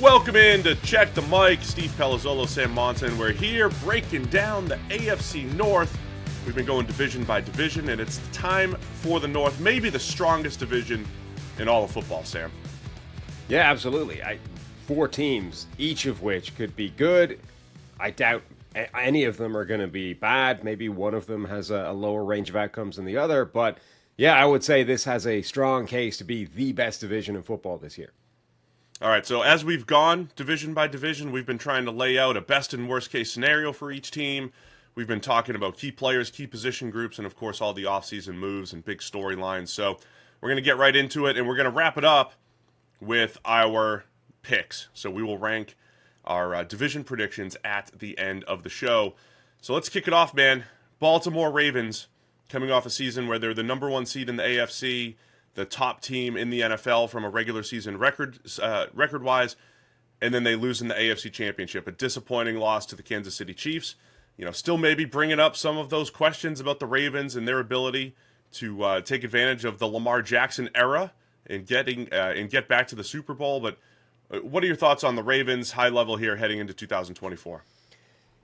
Welcome in to Check the Mic. Steve Palazzolo, Sam Monson. We're here breaking down the AFC North. We've been going division by division, and it's time for the North, maybe the strongest division in all of football, Sam. Yeah, absolutely. Four teams, each of which could be good. I doubt any of them are going to be bad. Maybe one of them has a lower range of outcomes than the other. But yeah, I would say this has a strong case to be the best division in football this year. All right, so as we've gone division by division, we've been trying to lay out a best and worst case scenario for each team. We've been talking about key players, key position groups, and of course all the offseason moves and big storylines. So we're going to get right into it, and we're going to wrap it up with our picks. So we will rank our division predictions at the end of the show. So let's kick it off, man. Baltimore Ravens, coming off a season where they're the number one seed in the AFC, the top team in the NFL from a regular season record-wise, and then they lose in the AFC Championship. A disappointing loss to the Kansas City Chiefs. Still maybe bringing up some of those questions about the Ravens and their ability to take advantage of the Lamar Jackson era and get back to the Super Bowl. But what are your thoughts on the Ravens high level here heading into 2024?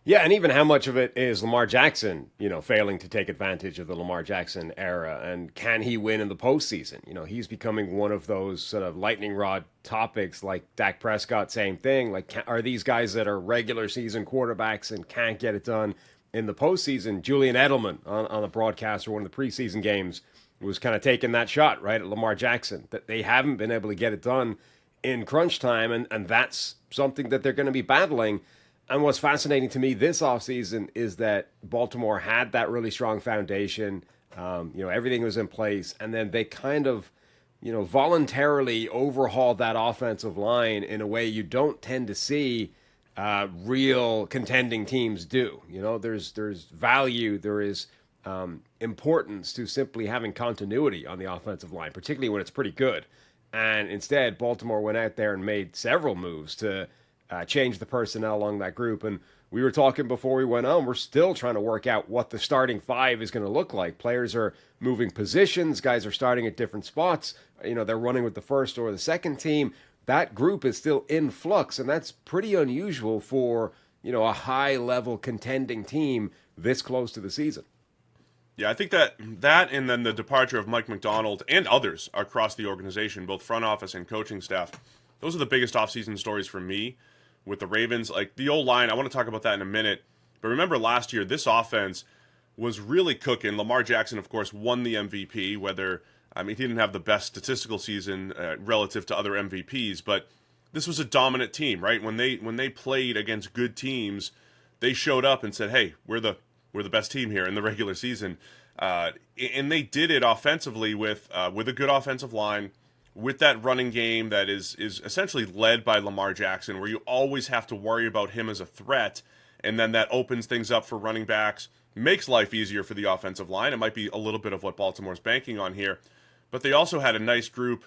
Yeah, and even how much of it is Lamar Jackson, failing to take advantage of the Lamar Jackson era, and can he win in the postseason? He's becoming one of those sort of lightning rod topics, like Dak Prescott, same thing. Like, are these guys that are regular season quarterbacks and can't get it done in the postseason? Julian Edelman on the broadcast or one of the preseason games was kind of taking that shot, right, at Lamar Jackson, that they haven't been able to get it done in crunch time, and that's something that they're going to be battling. And what's fascinating to me this offseason is that Baltimore had that really strong foundation. Everything was in place. And then they kind of, voluntarily overhauled that offensive line in a way you don't tend to see real contending teams do. There's value, there is importance to simply having continuity on the offensive line, particularly when it's pretty good. And instead, Baltimore went out there and made several moves to change the personnel along that group. And we were talking before we went on, we're still trying to work out what the starting five is going to look like. Players are moving positions. Guys are starting at different spots. They're running with the first or the second team. That group is still in flux, and that's pretty unusual for, a high-level contending team this close to the season. Yeah, I think that and then the departure of Mike McDonald and others across the organization, both front office and coaching staff, those are the biggest offseason stories for me. With the Ravens, like the O-line, I want to talk about that in a minute. But remember last year, this offense was really cooking. Lamar Jackson, of course, won the MVP, he didn't have the best statistical season relative to other MVPs, but this was a dominant team, right? When they played against good teams, they showed up and said, hey, we're the best team here in the regular season. And they did it offensively with a good offensive line, with that running game that is essentially led by Lamar Jackson, where you always have to worry about him as a threat, and then that opens things up for running backs, makes life easier for the offensive line. It might be a little bit of what Baltimore's banking on here, but they also had a nice group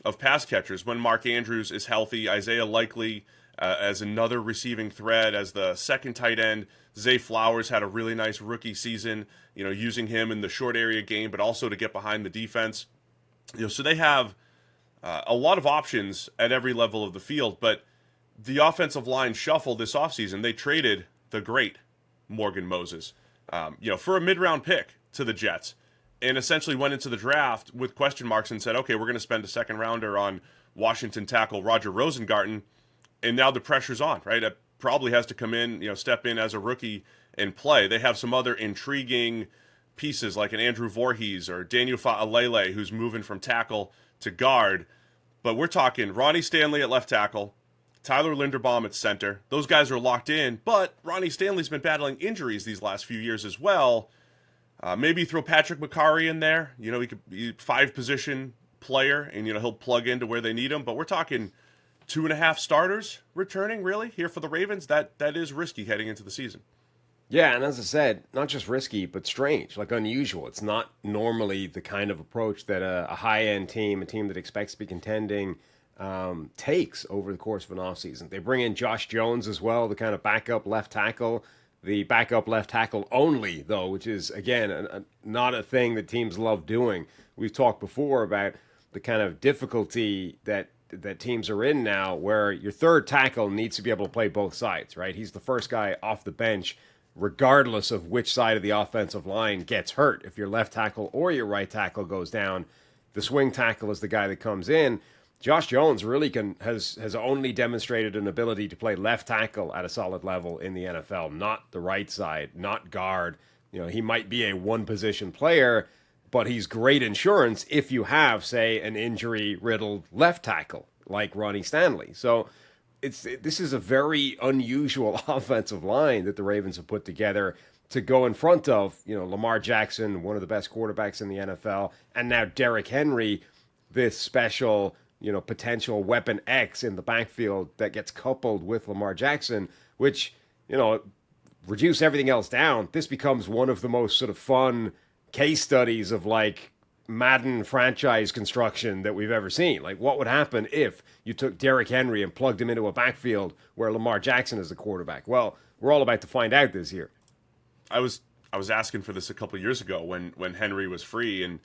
of pass catchers. When Mark Andrews is healthy, Isaiah Likely as another receiving threat, as the second tight end. Zay Flowers had a really nice rookie season, using him in the short area game, but also to get behind the defense. So they have a lot of options at every level of the field, but the offensive line shuffle this offseason, they traded the great Morgan Moses, for a mid-round pick to the Jets, and essentially went into the draft with question marks and said, okay, we're going to spend a second rounder on Washington tackle Roger Rosengarten, and now the pressure's on, right? It probably has to come in, step in as a rookie and play. They have some other intriguing pieces like an Andrew Voorhees or Daniel Fa'alele, who's moving from tackle to guard, but we're talking Ronnie Stanley at left tackle, Tyler Linderbaum at center. Those guys are locked in, but Ronnie Stanley's been battling injuries these last few years as well. Maybe throw Patrick McCarry in there. He could be 5-position player, and he'll plug into where they need him. But we're talking 2.5 starters returning, really, here for the Ravens. That is risky heading into the season. Yeah, and as I said, not just risky, but strange, like unusual. It's not normally the kind of approach that a high-end team, a team that expects to be contending, takes over the course of an offseason. They bring in Josh Jones as well, the kind of backup left tackle. The backup left tackle only, though, which is, again, not a thing that teams love doing. We've talked before about the kind of difficulty that that teams are in now, where your third tackle needs to be able to play both sides, right? He's the first guy off the bench, regardless of which side of the offensive line gets hurt. If your left tackle or your right tackle goes down, the swing tackle is the guy that comes in. Josh Jones really has only demonstrated an ability to play left tackle at a solid level in the NFL, not the right side, not guard. He might be a one-position player, but he's great insurance if you have, say, an injury-riddled left tackle like Ronnie Stanley. So this is a very unusual offensive line that the Ravens have put together to go in front of, Lamar Jackson, one of the best quarterbacks in the NFL, and now Derrick Henry, this special, potential weapon X in the backfield that gets coupled with Lamar Jackson, which, reduce everything else down. This becomes one of the most sort of fun case studies of like Madden franchise construction that we've ever seen. Like, what would happen if you took Derrick Henry and plugged him into a backfield where Lamar Jackson is the quarterback? Well, we're all about to find out this year. I was asking for this a couple years ago when Henry was free, and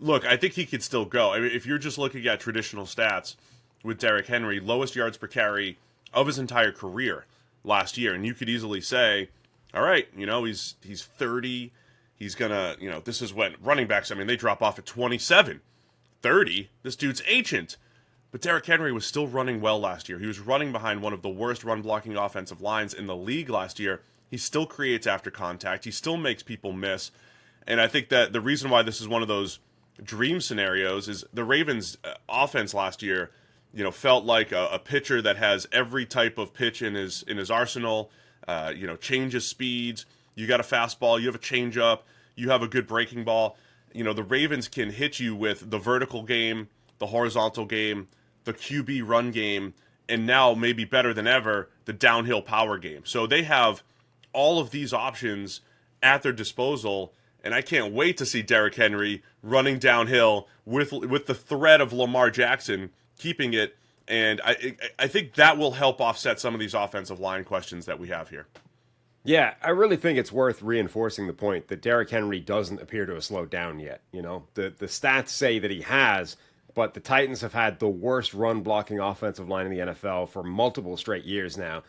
look, I think he could still go. I mean, if you're just looking at traditional stats with Derrick Henry, lowest yards per carry of his entire career last year, and you could easily say, all right, he's 30. He's gonna, this is when running backs, they drop off at 27. 30, this dude's ancient. But Derrick Henry was still running well last year. He was running behind one of the worst run-blocking offensive lines in the league last year. He still creates after contact. He still makes people miss. And I think that the reason why this is one of those dream scenarios is the Ravens' offense last year, felt like a pitcher that has every type of pitch in his arsenal, changes speeds. You got a fastball, you have a changeup, you have a good breaking ball. The Ravens can hit you with the vertical game, the horizontal game, the QB run game, and now maybe better than ever, the downhill power game. So they have all of these options at their disposal, and I can't wait to see Derrick Henry running downhill with the threat of Lamar Jackson keeping it, and I think that will help offset some of these offensive line questions that we have here. Yeah, I really think it's worth reinforcing the point that Derrick Henry doesn't appear to have slowed down yet. The stats say that he has, but the Titans have had the worst run-blocking offensive line in the NFL for multiple straight years now.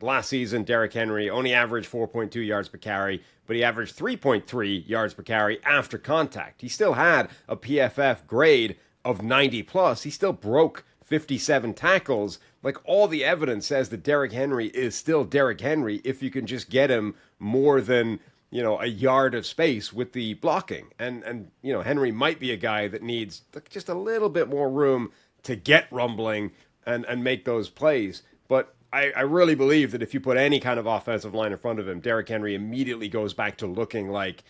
Last season, Derrick Henry only averaged 4.2 yards per carry, but he averaged 3.3 yards per carry after contact. He still had a PFF grade of 90+. He still broke 57 tackles. Like, all the evidence says that Derrick Henry is still Derrick Henry if you can just get him more than, a yard of space with the blocking. And Henry might be a guy that needs just a little bit more room to get rumbling and make those plays. But I really believe that if you put any kind of offensive line in front of him, Derrick Henry immediately goes back to looking like,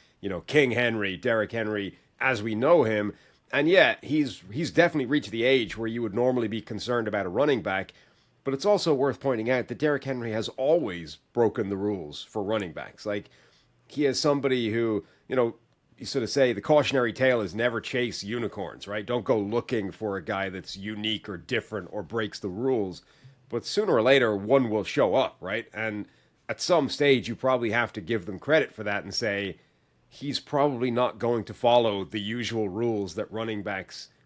King Henry, Derrick Henry as we know him. And yeah, he's definitely reached the age where you would normally be concerned about a running back. But it's also worth pointing out that Derrick Henry has always broken the rules for running backs. Like, he is somebody who, you sort of say the cautionary tale is never chase unicorns, right? Don't go looking for a guy that's unique or different or breaks the rules. But sooner or later, one will show up, right? And at some stage, you probably have to give them credit for that and say, he's probably not going to follow the usual rules that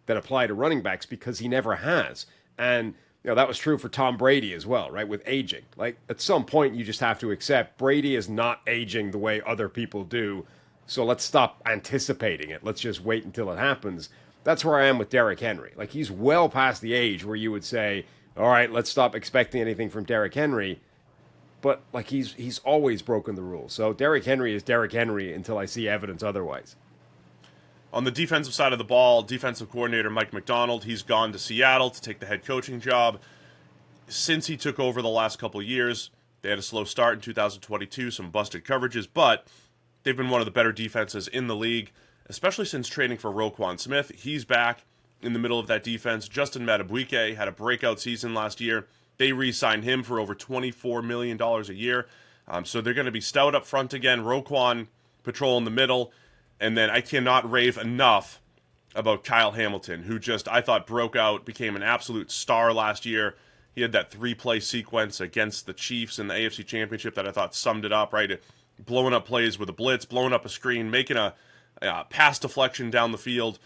apply to running backs because he never has. And that was true for Tom Brady as well, right? With aging. Like, at some point, you just have to accept Brady is not aging the way other people do. So let's stop anticipating it. Let's just wait until it happens. That's where I am with Derrick Henry. Like, he's well past the age where you would say, all right, let's stop expecting anything from Derrick Henry. But, like, he's always broken the rules. So Derrick Henry is Derrick Henry until I see evidence otherwise. On the defensive side of the ball, defensive coordinator Mike Macdonald, he's gone to Seattle to take the head coaching job. Since he took over the last couple of years, they had a slow start in 2022, some busted coverages, but they've been one of the better defenses in the league, especially since trading for Roquan Smith. He's back in the middle of that defense. Justin Madubuike had a breakout season last year. They re-signed him for over $24 million a year. So they're going to be stout up front again. Roquan patrol in the middle. And then I cannot rave enough about Kyle Hamilton, who just, I thought, broke out, became an absolute star last year. He had that 3-play sequence against the Chiefs in the AFC Championship that I thought summed it up, right? Blowing up plays with a blitz, blowing up a screen, making a pass deflection down the field.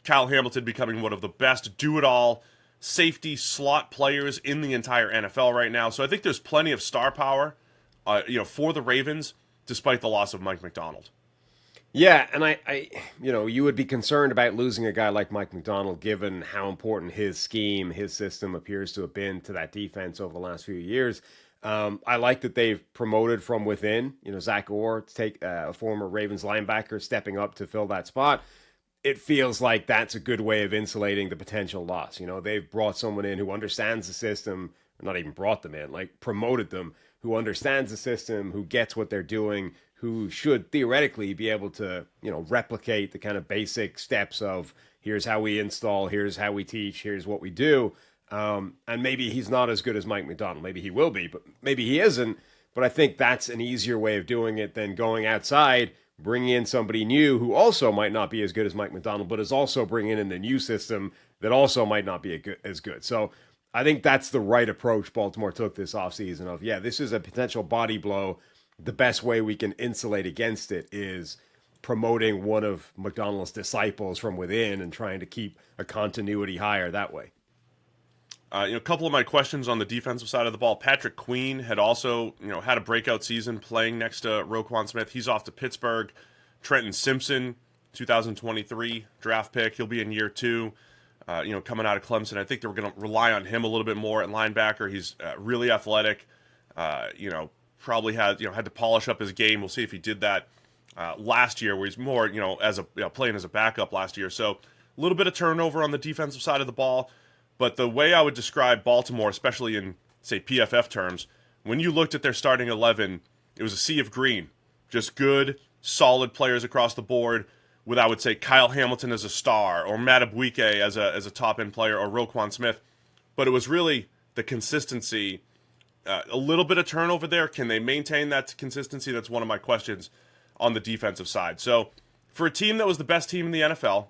Kyle Hamilton becoming one of the best do-it-all safety slot players in the entire NFL right now. So I think there's plenty of star power, for the Ravens, despite the loss of Mike Macdonald. Yeah, and I, you would be concerned about losing a guy like Mike Macdonald, given how important his scheme, his system appears to have been to that defense over the last few years. I like that they've promoted from within. Zach Orr, to take a former Ravens linebacker, stepping up to fill that spot. It feels like that's a good way of insulating the potential loss. They've brought someone in who understands the system, not even brought them in, like promoted them, who understands the system, who gets what they're doing, who should theoretically be able to, replicate the kind of basic steps of here's how we install, here's how we teach, here's what we do. And maybe he's not as good as Mike Macdonald. Maybe he will be, but maybe he isn't. But I think that's an easier way of doing it than going outside, bringing in somebody new who also might not be as good as Mike Macdonald, but is also bringing in a new system that also might not be as good. So I think that's the right approach Baltimore took this offseason of, this is a potential body blow. The best way we can insulate against it is promoting one of Macdonald's disciples from within and trying to keep a continuity higher that way. A couple of my questions on the defensive side of the ball. Patrick Queen had also, had a breakout season playing next to Roquan Smith. He's off to Pittsburgh. Trenton Simpson, 2023 draft pick. He'll be in year 2, coming out of Clemson. I think they were going to rely on him a little bit more at linebacker. He's really athletic. Probably had to polish up his game. We'll see if he did that last year, where he's more as playing as a backup last year. So a little bit of turnover on the defensive side of the ball. But the way I would describe Baltimore, especially in, say, PFF terms, when you looked at their starting 11, it was a sea of green. Just good, solid players across the board, with, I would say, Kyle Hamilton as a star, or Matt Abwike as a top-end player, or Roquan Smith. But it was really the consistency, a little bit of turnover there. Can they maintain that consistency? That's one of my questions on the defensive side. So for a team that was the best team in the NFL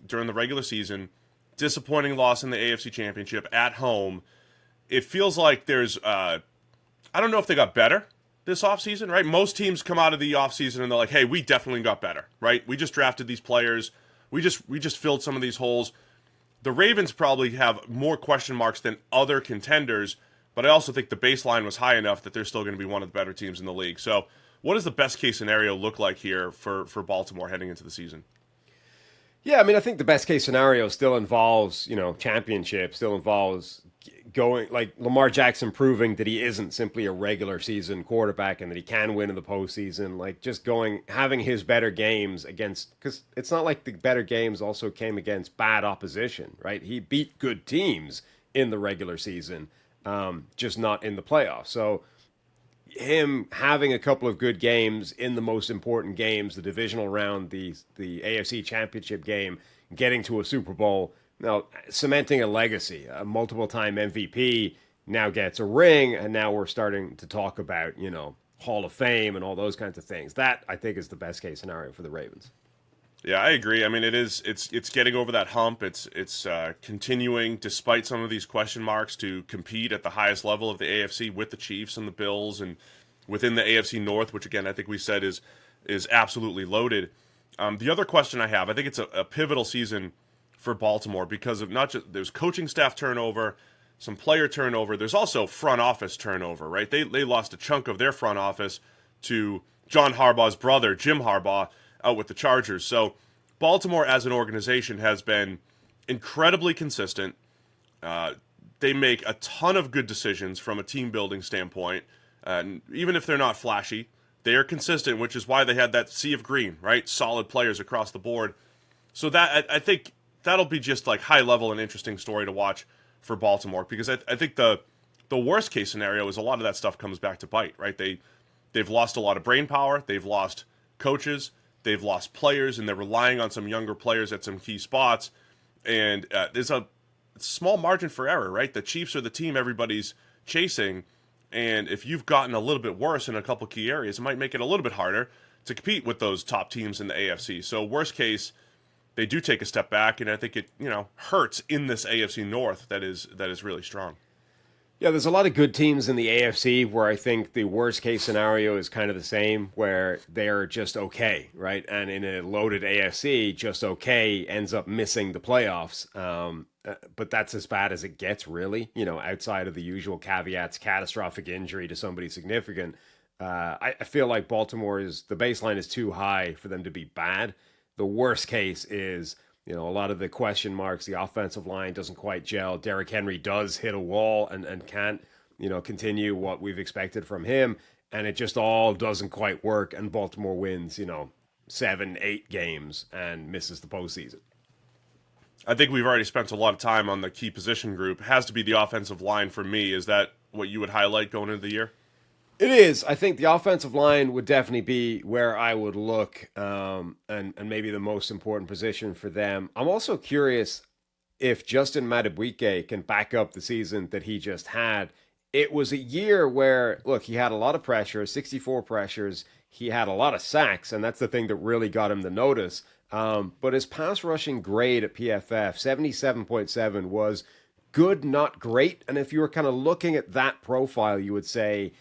during the regular season, disappointing loss in the AFC Championship at home, it feels like there's, I don't know if they got better this offseason, right? Most teams come out of the offseason and they're like, hey, we definitely got better, right? We just drafted these players. We just filled some of these holes. The Ravens probably have more question marks than other contenders, but I also think the baseline was high enough that they're still going to be one of the better teams in the league. So what does the best case scenario look like here for Baltimore heading into the season? Yeah, I think the best case scenario still involves, championship, still involves going, like Lamar Jackson proving that he isn't simply a regular season quarterback and that he can win in the postseason, like just having his better games against, because it's not like the better games also came against bad opposition, right? He beat good teams in the regular season, just not in the playoffs. So him having a couple of good games in the most important games, the divisional round, the AFC Championship game, getting to a Super Bowl, now cementing a legacy, a multiple-time MVP, now gets a ring, and now we're starting to talk about, Hall of Fame and all those kinds of things. That, I think, is the best-case scenario for the Ravens. Yeah, I agree. It's getting over that hump. It's continuing, despite some of these question marks, to compete at the highest level of the AFC with the Chiefs and the Bills, and within the AFC North, which again I think we said is absolutely loaded. The other question I have, I think it's a pivotal season for Baltimore because of not just there's coaching staff turnover, some player turnover. There's also front office turnover, right? They lost a chunk of their front office to John Harbaugh's brother, Jim Harbaugh, out with the Chargers. So Baltimore as an organization has been incredibly consistent. They make a ton of good decisions from a team building standpoint. Even if they're not flashy, they are consistent, which is why they had that sea of green, right? Solid players across the board. So that I think that'll be just like high level and interesting story to watch for Baltimore, because I think the worst case scenario is a lot of that stuff comes back to bite, right? They've lost a lot of brain power. They've lost coaches. They've lost players, and they're relying on some younger players at some key spots. And there's a small margin for error, right? The Chiefs are the team everybody's chasing. And if you've gotten a little bit worse in a couple key areas, it might make it a little bit harder to compete with those top teams in the AFC. So worst case, they do take a step back, and I think it hurts in this AFC North that is really strong. Yeah, there's a lot of good teams in the AFC where I think the worst case scenario is kind of the same, where they're just okay, right? And in a loaded AFC, just okay ends up missing the playoffs. but that's as bad as it gets, really. You know, outside of the usual caveats, catastrophic injury to somebody significant. I feel like Baltimore the baseline is too high for them to be bad. The worst case is, you know, a lot of the question marks, the offensive line doesn't quite gel. Derrick Henry does hit a wall and can't, you know, continue what we've expected from him. And it just all doesn't quite work. And Baltimore wins, you know, 7-8 games and misses the postseason. I think we've already spent a lot of time on the key position group. It has to be the offensive line for me. Is that what you would highlight going into the year? It is. I think the offensive line would definitely be where I would look, and maybe the most important position for them. I'm also curious if Justin Madubuike can back up the season that he just had. It was a year where, look, he had a lot of pressure, 64 pressures. He had a lot of sacks, and that's the thing that really got him the notice. But his pass rushing grade at PFF, 77.7, was good, not great. And if you were kind of looking at that profile, you would say,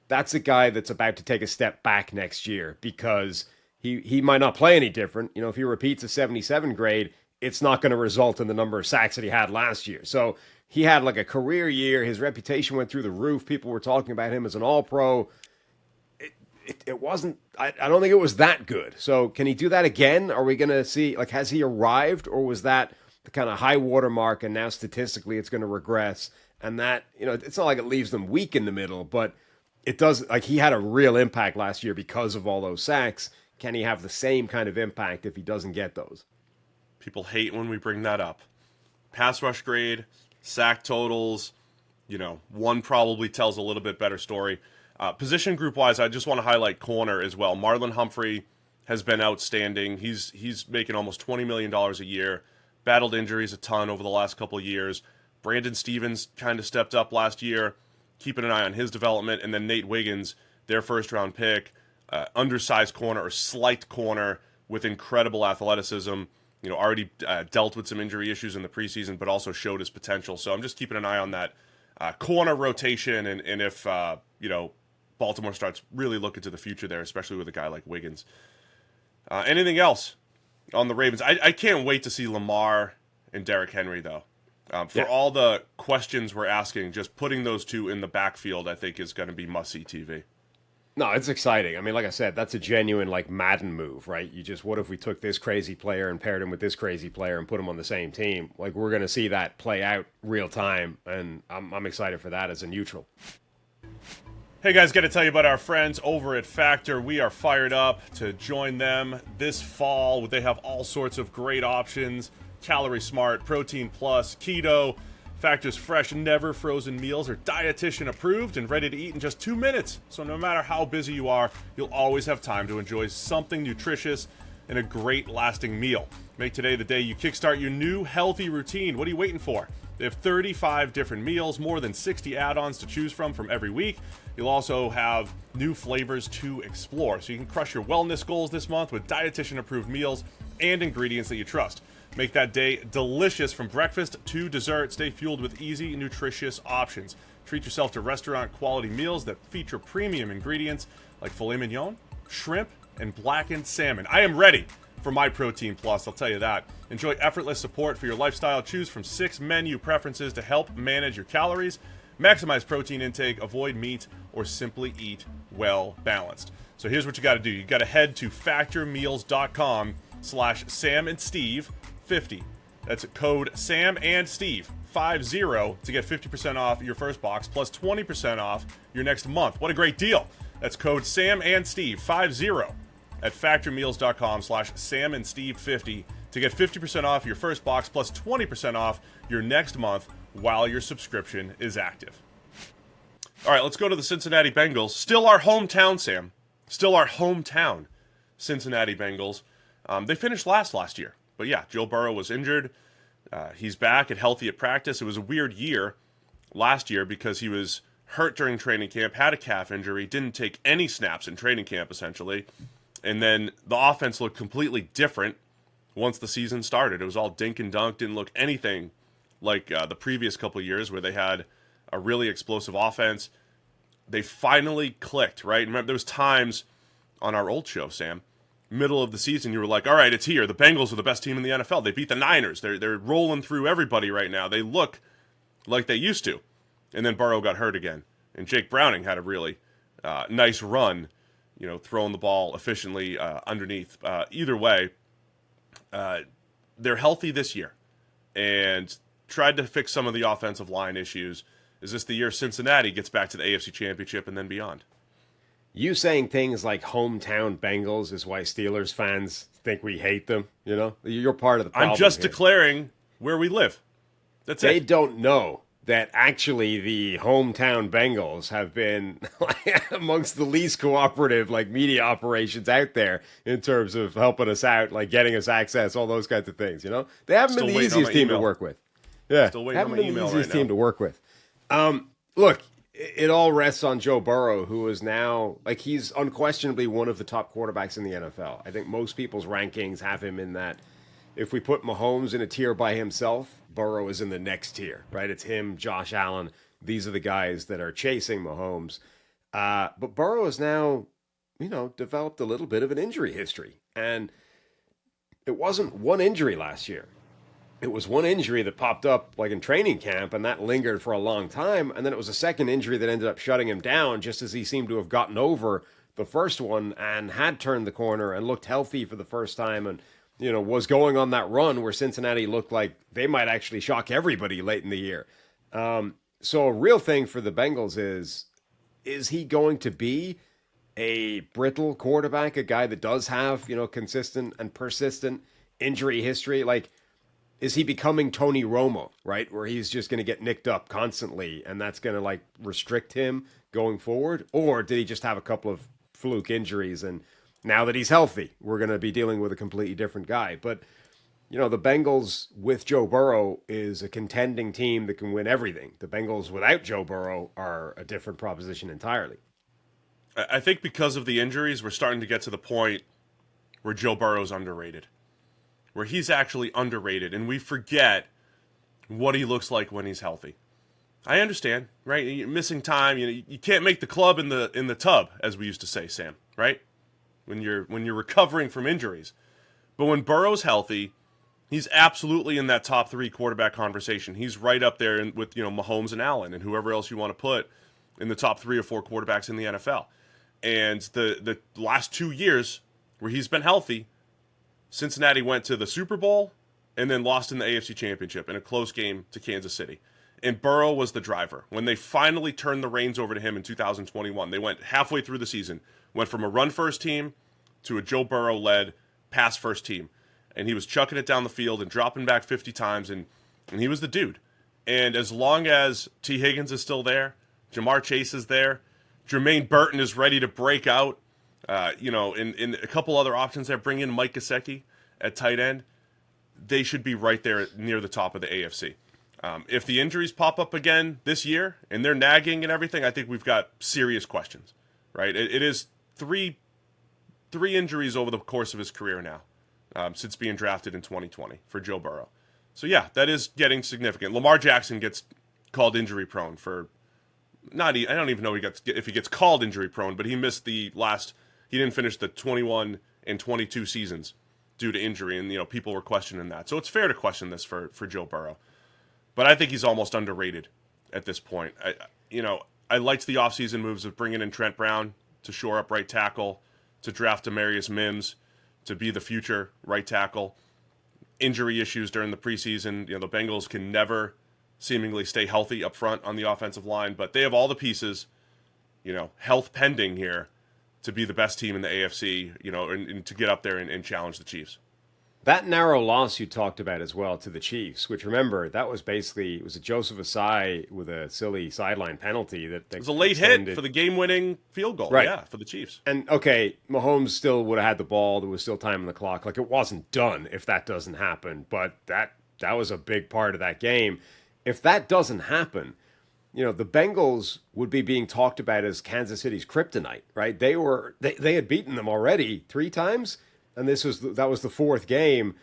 that's a guy that's about to take a step back next year because he might not play any different. You know, if he repeats a 77 grade, it's not going to result in the number of sacks that he had last year. So he had like a career year. His reputation went through the roof. People were talking about him as an all-pro. It wasn't, I don't think it was that good. So can he do that again? Are we going to see, like, has he arrived, or was that the kind of high water mark and now statistically it's going to regress? And that, you know, it's not like it leaves them weak in the middle, but it does, like, he had a real impact last year because of all those sacks. Can he have the same kind of impact if he doesn't get those? People hate when we bring that up. Pass rush grade, sack totals, you know, one probably tells a little bit better story. Position group-wise, I just want to highlight corner as well. Marlon Humphrey has been outstanding. He's making almost $20 million a year. Battled injuries a ton over the last couple of years. Brandon Stevens kind of stepped up last year. Keeping an eye on his development. And then Nate Wiggins, their first-round pick, undersized corner or slight corner with incredible athleticism. You know, already dealt with some injury issues in the preseason, but also showed his potential. So I'm just keeping an eye on that corner rotation, and if, you know, Baltimore starts really looking to the future there, especially with a guy like Wiggins. Anything else on the Ravens? I can't wait to see Lamar and Derrick Henry, though. For all the questions we're asking, just putting those two in the backfield, I think, is going to be must-see TV. No, it's exciting. I mean, like I said, that's a genuine, like, Madden move, right? You just, what if we took this crazy player and paired him with this crazy player and put him on the same team? Like, we're going to see that play out real time, and I'm excited for that as a neutral. Hey guys, got to tell you about our friends over at Factor. We are fired up to join them this fall. They have all sorts of great options. Calorie Smart, Protein Plus, Keto. Factor's fresh, never frozen meals are dietitian approved and ready to eat in just 2 minutes. So no matter how busy you are, you'll always have time to enjoy something nutritious and a great lasting meal. Make today the day you kickstart your new healthy routine. What are you waiting for? They have 35 different meals, more than 60 add-ons to choose from every week. You'll also have new flavors to explore, so you can crush your wellness goals this month with dietitian-approved meals and ingredients that you trust. Make that day delicious from breakfast to dessert. Stay fueled with easy, nutritious options. Treat yourself to restaurant-quality meals that feature premium ingredients like filet mignon, shrimp, and blackened salmon. I am ready for my Protein Plus, I'll tell you that. Enjoy effortless support for your lifestyle. Choose from 6 menu preferences to help manage your calories, maximize protein intake, avoid meat, or simply eat well balanced. So here's what you got to do. You got to head to factormeals.com/SamandSteve50. That's code SamandSteve50 to get 50% off your first box plus 20% off your next month. What a great deal. That's code SamandSteve50 at factormeals.com/SamandSteve50 to get 50% off your first box plus 20% off your next month while your subscription is active. All right, let's go to the Cincinnati Bengals. Still our hometown, Sam. Still our hometown Cincinnati Bengals. They finished last year. But yeah, Joe Burrow was injured. He's back and healthy at practice. It was a weird year last year because he was hurt during training camp, had a calf injury, didn't take any snaps in training camp, essentially. And then the offense looked completely different once the season started. It was all dink and dunk, didn't look anything like the previous couple of years where they had a really explosive offense. They finally clicked, right? Remember, there was times on our old show, Sam, middle of the season, you were like, all right, it's here. The Bengals are the best team in the NFL. They beat the Niners. They're rolling through everybody right now. They look like they used to. And then Burrow got hurt again. And Jake Browning had a really nice run, throwing the ball efficiently underneath. Either way, they're healthy this year and tried to fix some of the offensive line issues. Is this the year Cincinnati gets back to the AFC Championship and then beyond? You saying things like hometown Bengals is why Steelers fans think we hate them, You're part of the problem. I'm just here. declaring where we live. That's They it. don't know that actually the hometown Bengals have been amongst the least cooperative media operations out there in terms of helping us out, getting us access, all those kinds of things, They haven't been the easiest team to work with. Yeah, Still waiting haven't on my been the email easiest right now. team to work with. Look, it all rests on Joe Burrow, who is now, he's unquestionably one of the top quarterbacks in the NFL. I think most people's rankings have him in that. If we put Mahomes in a tier by himself, Burrow is in the next tier, right? It's him, Josh Allen. These are the guys that are chasing Mahomes. But Burrow has now, developed a little bit of an injury history. And it wasn't one injury last year. It was one injury that popped up in training camp, and that lingered for a long time. And then it was a second injury that ended up shutting him down just as he seemed to have gotten over the first one and had turned the corner and looked healthy for the first time and, was going on that run where Cincinnati looked like they might actually shock everybody late in the year. So a real thing for the Bengals is he going to be a brittle quarterback, a guy that does have, consistent and persistent injury history? Is he becoming Tony Romo, right? Where he's just going to get nicked up constantly and that's going to restrict him going forward? Or did he just have a couple of fluke injuries and now that he's healthy, we're going to be dealing with a completely different guy? But, the Bengals with Joe Burrow is a contending team that can win everything. The Bengals without Joe Burrow are a different proposition entirely. I think because of the injuries, we're starting to get to the point where Joe Burrow's underrated. Where he's actually underrated, and we forget what he looks like when he's healthy. I understand, right? You're missing time. You can't make the club in the tub, as we used to say, Sam, right? When you're recovering from injuries. But when Burrow's healthy, he's absolutely in that top 3 quarterback conversation. He's right up there with Mahomes and Allen and whoever else you want to put in the top 3 or 4 quarterbacks in the NFL. And the last 2 years where he's been healthy, Cincinnati went to the Super Bowl and then lost in the AFC Championship in a close game to Kansas City. And Burrow was the driver. When they finally turned the reins over to him in 2021, they went halfway through the season, went from a run-first team to a Joe Burrow-led pass-first team. And he was chucking it down the field and dropping back 50 times, and he was the dude. And as long as T. Higgins is still there, Jamar Chase is there, Jermaine Burton is ready to break out, in a couple other options there, bring in Mike Gesicki at tight end, they should be right there near the top of the AFC. If the injuries pop up again this year and they're nagging and everything, I think we've got serious questions, right? It is three injuries over the course of his career now, since being drafted in 2020 for Joe Burrow. So yeah, that is getting significant. Lamar Jackson gets called injury prone for I don't even know if he gets called injury prone, but he missed he didn't finish the 21 and 22 seasons due to injury, and people were questioning that. So it's fair to question this for Joe Burrow. But I think he's almost underrated at this point. I liked the offseason moves of bringing in Trent Brown to shore up right tackle, to draft Demarius Mims to be the future right tackle. Injury issues during the preseason. The Bengals can never seemingly stay healthy up front on the offensive line, but they have all the pieces, health pending here, to be the best team in the AFC, and to get up there and challenge the Chiefs. That narrow loss you talked about as well to the Chiefs, which, remember, that was basically, it was a Joseph Asai with a silly sideline penalty. It was a late hit for the game-winning field goal, right? Yeah, for the Chiefs. And, okay, Mahomes still would have had the ball. There was still time on the clock. It wasn't done if that doesn't happen, but that was a big part of that game. If that doesn't happen, the Bengals would be being talked about as Kansas City's kryptonite, right? They had beaten them already 3 times, and that was the 4th game.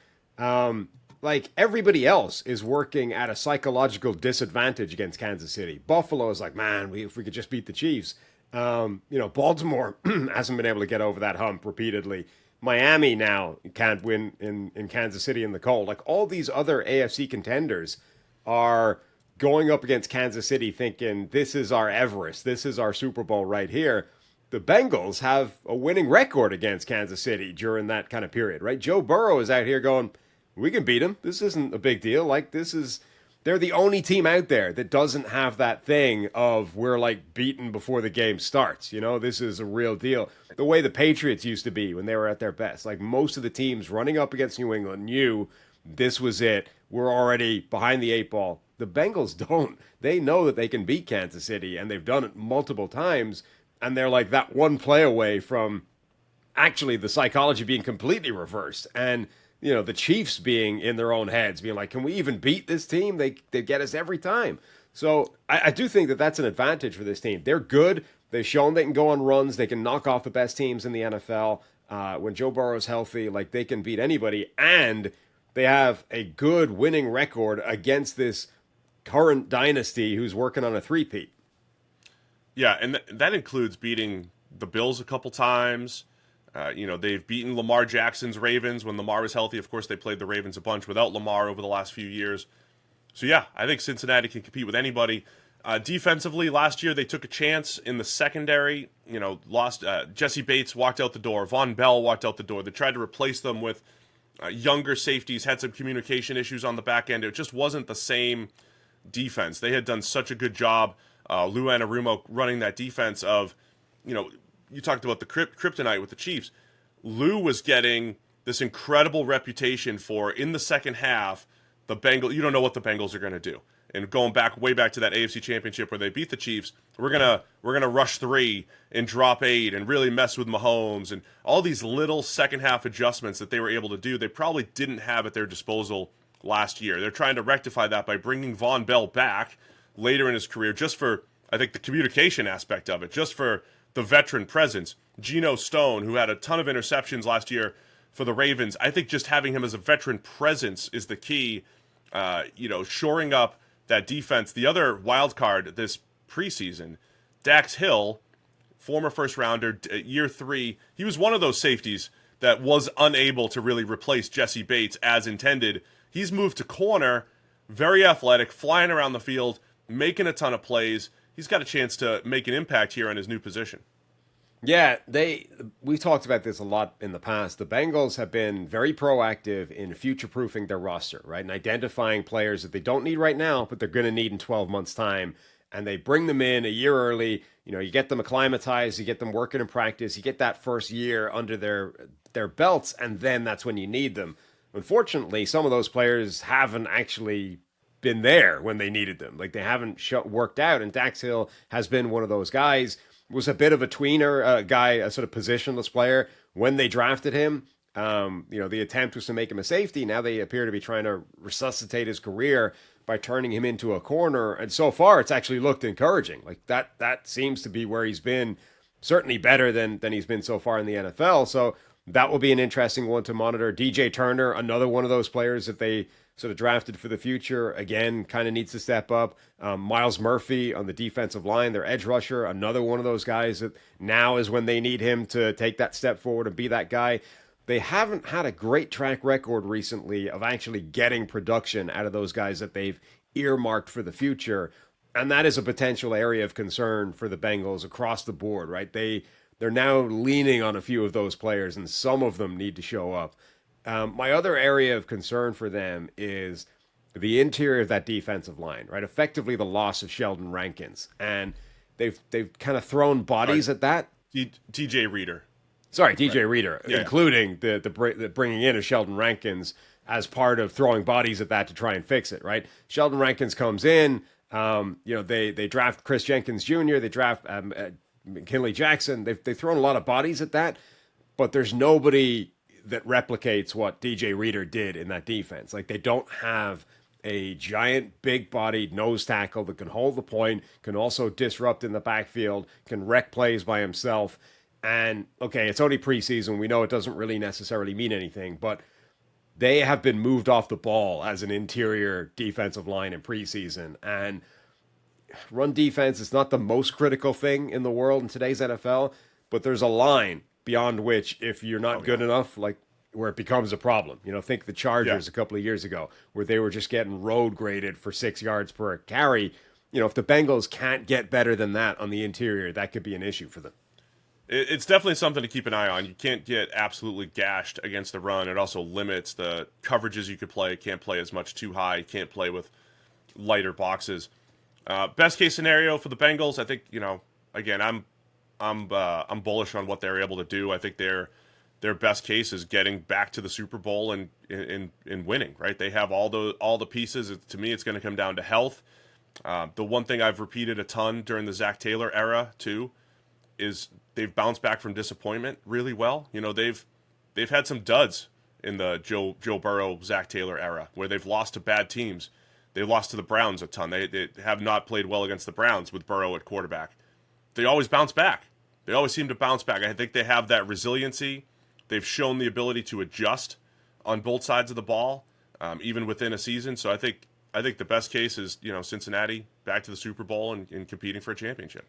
Everybody else is working at a psychological disadvantage against Kansas City. Buffalo is man, if we could just beat the Chiefs. Baltimore hasn't been able to get over that hump repeatedly. Miami now can't win in Kansas City in the cold. Like all these other AFC contenders are going up against Kansas City thinking this is our Everest, this is our Super Bowl right here. The Bengals have a winning record against Kansas City during that kind of period, right? Joe Burrow is out here going, we can beat them. This isn't a big deal. Like they're the only team out there that doesn't have that thing of we're like beaten before the game starts. This is a real deal. The way the Patriots used to be when they were at their best. Like most of the teams running up against New England knew this was it. We're already behind the 8 ball. The Bengals don't. They know that they can beat Kansas City, and they've done it multiple times. And they're like that one play away from actually the psychology being completely reversed. And, the Chiefs being in their own heads, being like, can we even beat this team? They get us every time. So I do think that that's an advantage for this team. They're good. They've shown they can go on runs. They can knock off the best teams in the NFL. When Joe Burrow's healthy, like they can beat anybody. And they have a good winning record against this current dynasty who's working on a three-peat. Yeah, and that includes beating the Bills a couple times. They've beaten Lamar Jackson's Ravens when Lamar was healthy. Of course, they played the Ravens a bunch without Lamar over the last few years. So, yeah, I think Cincinnati can compete with anybody. Defensively, last year they took a chance in the secondary. Lost Jesse Bates walked out the door. Von Bell walked out the door. They tried to replace them with younger safeties, had some communication issues on the back end. It just wasn't the same defense. They had done such a good job. Lou Anarumo running that defense of, you talked about the kryptonite with the Chiefs. Lou was getting this incredible reputation for, in the second half, the Bengals, you don't know what the Bengals are going to do. And going way back to that AFC Championship where they beat the Chiefs, we're gonna rush 3 and drop 8 and really mess with Mahomes and all these little second half adjustments that they were able to do. They probably didn't have at their disposal last year. They're trying to rectify that by bringing Von Bell back later in his career, just for, I think, the communication aspect of it, just for the veteran presence. Geno Stone, who had a ton of interceptions last year for the Ravens, I think just having him as a veteran presence is the key, shoring up that defense. The other wild card this preseason, Dax Hill, former first-rounder, year 3, he was one of those safeties that was unable to really replace Jesse Bates as intended. He's moved to corner, very athletic, flying around the field, making a ton of plays. He's got a chance to make an impact here in his new position. Yeah, we've talked about this a lot in the past. The Bengals have been very proactive in future-proofing their roster, right? And identifying players that they don't need right now, but they're going to need in 12 months' time. And they bring them in a year early. You get them acclimatized, you get them working in practice, you get that first year under their belts, and then that's when you need them. Unfortunately, some of those players haven't actually been there when they needed them. Like they haven't worked out, and Dax Hill has been one of those guys. Was a bit of a tweener guy, a sort of positionless player when they drafted him. The attempt was to make him a safety. Now they appear to be trying to resuscitate his career by turning him into a corner. And so far, it's actually looked encouraging. Like that seems to be where he's been, certainly better than he's been so far in the NFL. So that will be an interesting one to monitor. DJ Turner, another one of those players that they sort of drafted for the future, again, kind of needs to step up. Miles Murphy on the defensive line, their edge rusher, another one of those guys that now is when they need him to take that step forward and be that guy. They haven't had a great track record recently of actually getting production out of those guys that they've earmarked for the future. And that is a potential area of concern for the Bengals across the board, right? They're now leaning on a few of those players, and some of them need to show up. My other area of concern for them is the interior of that defensive line, right? Effectively the loss of Sheldon Rankins. And they've kind of thrown bodies at that. DJ Reader. Sorry, DJ right. Reader, yeah. Including the bringing in of Sheldon Rankins as part of throwing bodies at that to try and fix it, right? Sheldon Rankins comes in, they draft Chris Jenkins Jr., they draft McKinley Jackson. They've thrown a lot of bodies at that, but there's nobody that replicates what DJ Reader did in that defense. Like they don't have a giant, big-bodied nose tackle that can hold the point, can also disrupt in the backfield, can wreck plays by himself. And, okay, it's only preseason. We know it doesn't really necessarily mean anything, but they have been moved off the ball as an interior defensive line in preseason. And run defense is not the most critical thing in the world in today's NFL, but there's a line beyond which, if you're not good enough, like where it becomes a problem. Think the Chargers a couple of years ago, where they were just getting road graded for 6 yards per carry. If the Bengals can't get better than that on the interior, that could be an issue for them. It's definitely something to keep an eye on. You can't get absolutely gashed against the run. It also limits the coverages you could play. Can't play as much too high. Can't play with lighter boxes. Best case scenario for the Bengals, I think, again, I'm bullish on what they're able to do. I think their best case is getting back to the Super Bowl and winning. Right? They have all the pieces. To me, it's going to come down to health. The one thing I've repeated a ton during the Zach Taylor era too is they've bounced back from disappointment really well. They've had some duds in the Joe Burrow, Zach Taylor era where they've lost to bad teams. They lost to the Browns a ton. They have not played well against the Browns with Burrow at quarterback. They always bounce back. They always seem to bounce back. I think they have that resiliency. They've shown the ability to adjust on both sides of the ball, even within a season. So I think the best case is Cincinnati back to the Super Bowl and competing for a championship.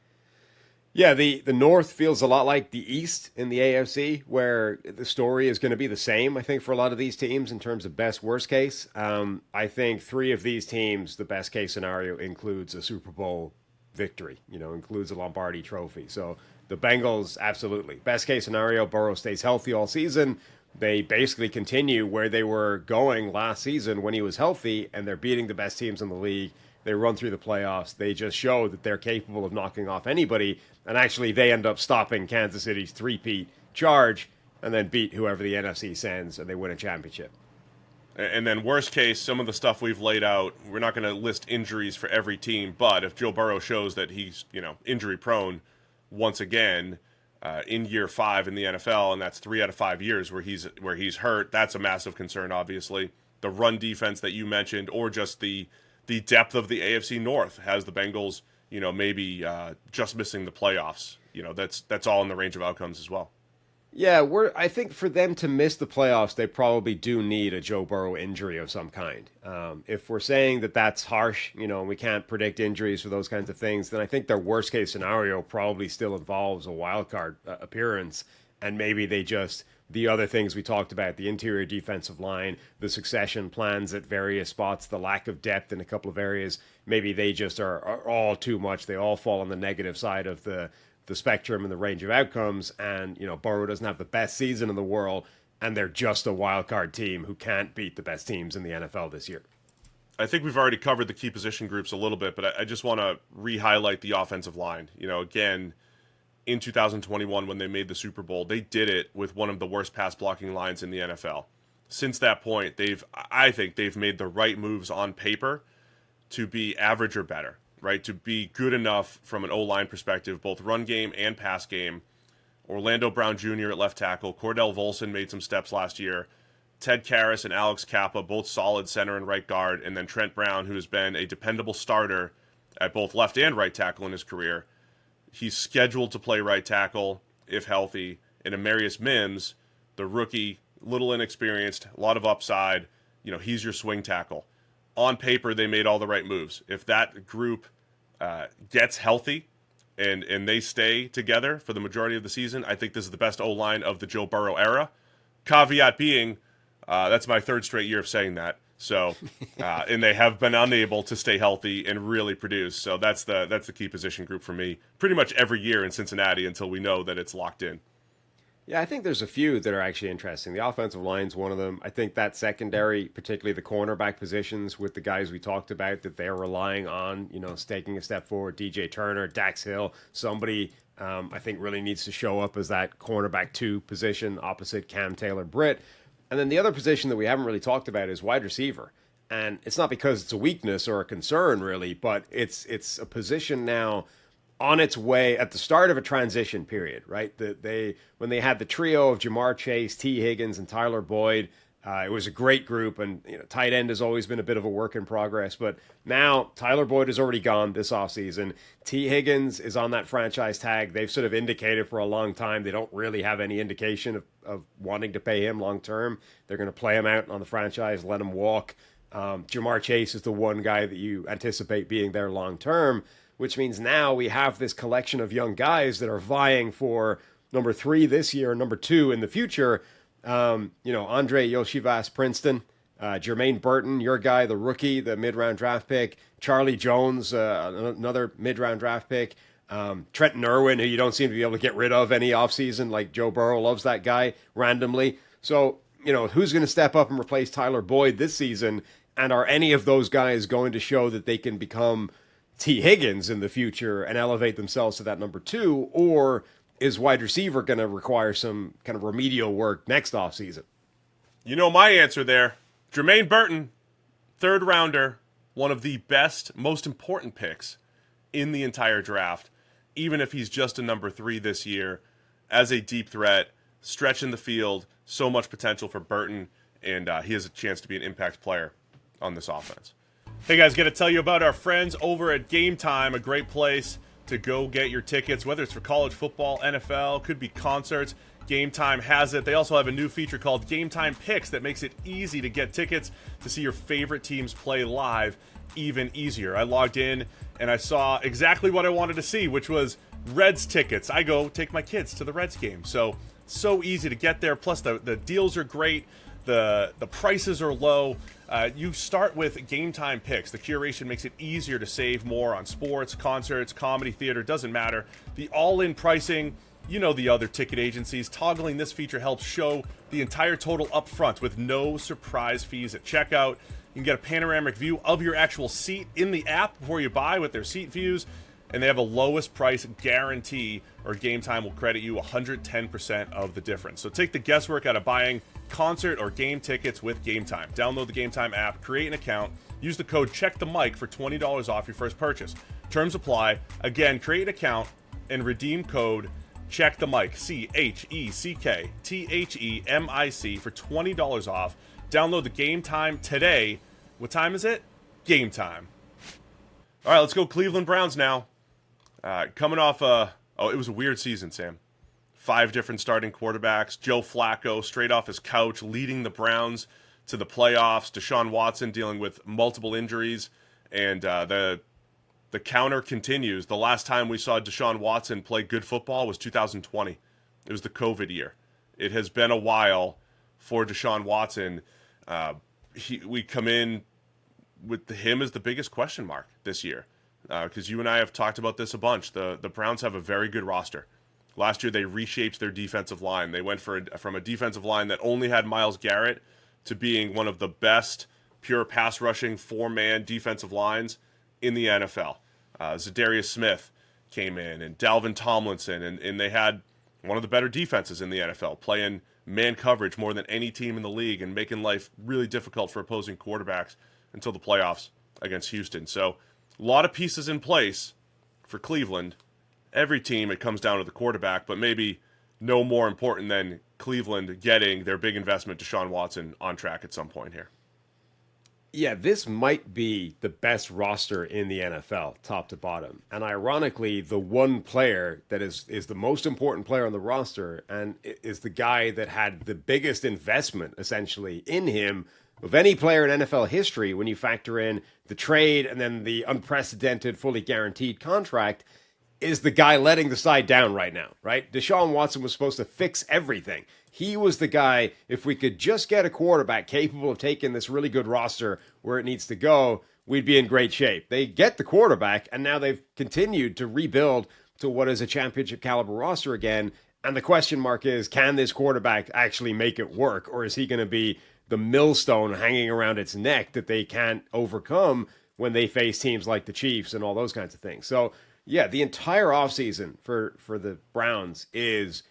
Yeah, the North feels a lot like the East in the AFC, where the story is going to be the same, I think, for a lot of these teams in terms of best, worst case. I think 3 of these teams, the best case scenario includes a Super Bowl victory, includes a Lombardi Trophy. So the Bengals, absolutely. Best case scenario, Burrow stays healthy all season. They basically continue where they were going last season when he was healthy, and they're beating the best teams in the league. They run through the playoffs. They just show that they're capable of knocking off anybody. And actually, they end up stopping Kansas City's three-peat charge and then beat whoever the NFC sends, and they win a championship. And then worst case, some of the stuff we've laid out, we're not going to list injuries for every team, but if Joe Burrow shows that he's injury-prone once again in year 5 in the NFL, and that's 3 out of 5 years where he's hurt, that's a massive concern, obviously. The run defense that you mentioned, or just the depth of the AFC North has the Bengals, maybe just missing the playoffs. That's all in the range of outcomes as well. Yeah, I think for them to miss the playoffs, they probably do need a Joe Burrow injury of some kind. If we're saying that that's harsh, and we can't predict injuries for those kinds of things, then I think their worst case scenario probably still involves a wild card appearance, and maybe the other things we talked about, the interior defensive line, the succession plans at various spots, the lack of depth in a couple of areas, maybe they just are all too much. They all fall on the negative side of the spectrum and the range of outcomes, and Burrow doesn't have the best season in the world, and they're just a wild card team who can't beat the best teams in the NFL this year. I think we've already covered the key position groups a little bit, but I just want to re-highlight the offensive line. Again, in 2021 when they made the Super Bowl, they did it with one of the worst pass blocking lines in the NFL. Since that point, I think they've made the right moves on paper to be average or better, right? To be good enough from an O-line perspective, both run game and pass game. Orlando Brown Jr. at left tackle. Cordell Volson made some steps last year. Ted Karras and Alex Kappa, both solid center and right guard. And then Trent Brown, who has been a dependable starter at both left and right tackle in his career. He's scheduled to play right tackle if healthy. And Amarius Mims, the rookie, little inexperienced, a lot of upside. He's your swing tackle. On paper, they made all the right moves. If that group gets healthy and they stay together for the majority of the season, I think this is the best O-line of the Joe Burrow era. Caveat being, that's my 3rd straight year of saying that. So, and they have been unable to stay healthy and really produce. So that's the key position group for me. Pretty much every year in Cincinnati until we know that it's locked in. Yeah, I think there's a few that are actually interesting. The offensive line's one of them. I think that secondary, particularly the cornerback positions with the guys we talked about that they're relying on, taking a step forward. DJ Turner, Dax Hill, somebody I think really needs to show up as that cornerback 2 position opposite Cam Taylor-Britt. And then the other position that we haven't really talked about is wide receiver. And it's not because it's a weakness or a concern, really, but it's a position now on its way at the start of a transition period, right? When they had the trio of Jamar Chase, T. Higgins, and Tyler Boyd, it was a great group, and tight end has always been a bit of a work in progress. But now Tyler Boyd is already gone this offseason. T. Higgins is on that franchise tag. They've sort of indicated for a long time they don't really have any indication of wanting to pay him long term. They're going to play him out on the franchise, let him walk. Jamar Chase is the one guy that you anticipate being there long term, which means now we have this collection of young guys that are vying for number 3 this year, number 2 in the future. Andre Yoshivas, Princeton, Jermaine Burton, your guy, the rookie, the mid-round draft pick, Charlie Jones, another mid-round draft pick, Trenton Irwin, who you don't seem to be able to get rid of any offseason, like Joe Burrow loves that guy randomly. So, who's going to step up and replace Tyler Boyd this season? And are any of those guys going to show that they can become T. Higgins in the future and elevate themselves to that number 2? Or is wide receiver going to require some kind of remedial work next offseason? You know my answer there. Jermaine Burton, 3rd rounder, one of the best, most important picks in the entire draft, even if he's just a number 3 this year, as a deep threat, stretching the field, so much potential for Burton, and he has a chance to be an impact player on this offense. Hey guys, got to tell you about our friends over at Gametime, a great place to go get your tickets, whether it's for college football, NFL, could be concerts. Gametime has it. They also have a new feature called Gametime Picks that makes it easy to get tickets to see your favorite teams play live even easier. I logged in and I saw exactly what I wanted to see, which was Reds tickets. I go take my kids to the Reds game. So easy to get there. Plus the deals are great. The prices are low. You start with Gametime Picks. The curation makes it easier to save more on sports, concerts, comedy, theater, doesn't matter. The all-in pricing, the other ticket agencies. Toggling this feature helps show the entire total up front with no surprise fees at checkout. You can get a panoramic view of your actual seat in the app before you buy with their seat views. And they have a lowest price guarantee, or Gametime will credit you 110% of the difference. So take the guesswork out of buying concert or game tickets with Gametime. Download the Gametime app, create an account, use the code CHECKTHEMIC for $20 off your first purchase. Terms apply. Again, create an account and redeem code CHECKTHEMIC, CHECKTHEMIC for $20 off. Download the Gametime today. What time is it? Gametime. All right, let's go Cleveland Browns now. Coming off it was a weird season, Sam. 5 different starting quarterbacks. Joe Flacco straight off his couch, leading the Browns to the playoffs. Deshaun Watson dealing with multiple injuries, and the counter continues. The last time we saw Deshaun Watson play good football was 2020. It was the COVID year. It has been a while for Deshaun Watson. We come in with him as the biggest question mark this year, because you and I have talked about this a bunch. The Browns have a very good roster. Last year they reshaped their defensive line. They went from a defensive line that only had Myles Garrett to being one of the best pure pass rushing 4-man defensive lines in the NFL. Zadarius Smith came in, and Dalvin Tomlinson, and they had one of the better defenses in the NFL, playing man coverage more than any team in the league and making life really difficult for opposing quarterbacks until the playoffs against Houston. So a lot of pieces in place for Cleveland. Every team, it comes down to the quarterback, but maybe no more important than Cleveland getting their big investment, Deshaun Watson, on track at some point here. Yeah, this might be the best roster in the NFL, top to bottom. And ironically, the one player that is the most important player on the roster and is the guy that had the biggest investment, essentially, in him of any player in NFL history when you factor in the trade and then the unprecedented, fully guaranteed contract, is the guy letting the side down right now, right? Deshaun Watson was supposed to fix everything. He was the guy, if we could just get a quarterback capable of taking this really good roster where it needs to go, we'd be in great shape. They get the quarterback, and now they've continued to rebuild to what is a championship caliber roster again. And the question mark is, can this quarterback actually make it work? Or is he going to be the millstone hanging around its neck that they can't overcome when they face teams like the Chiefs and all those kinds of things? So, yeah, the entire offseason for the Browns is,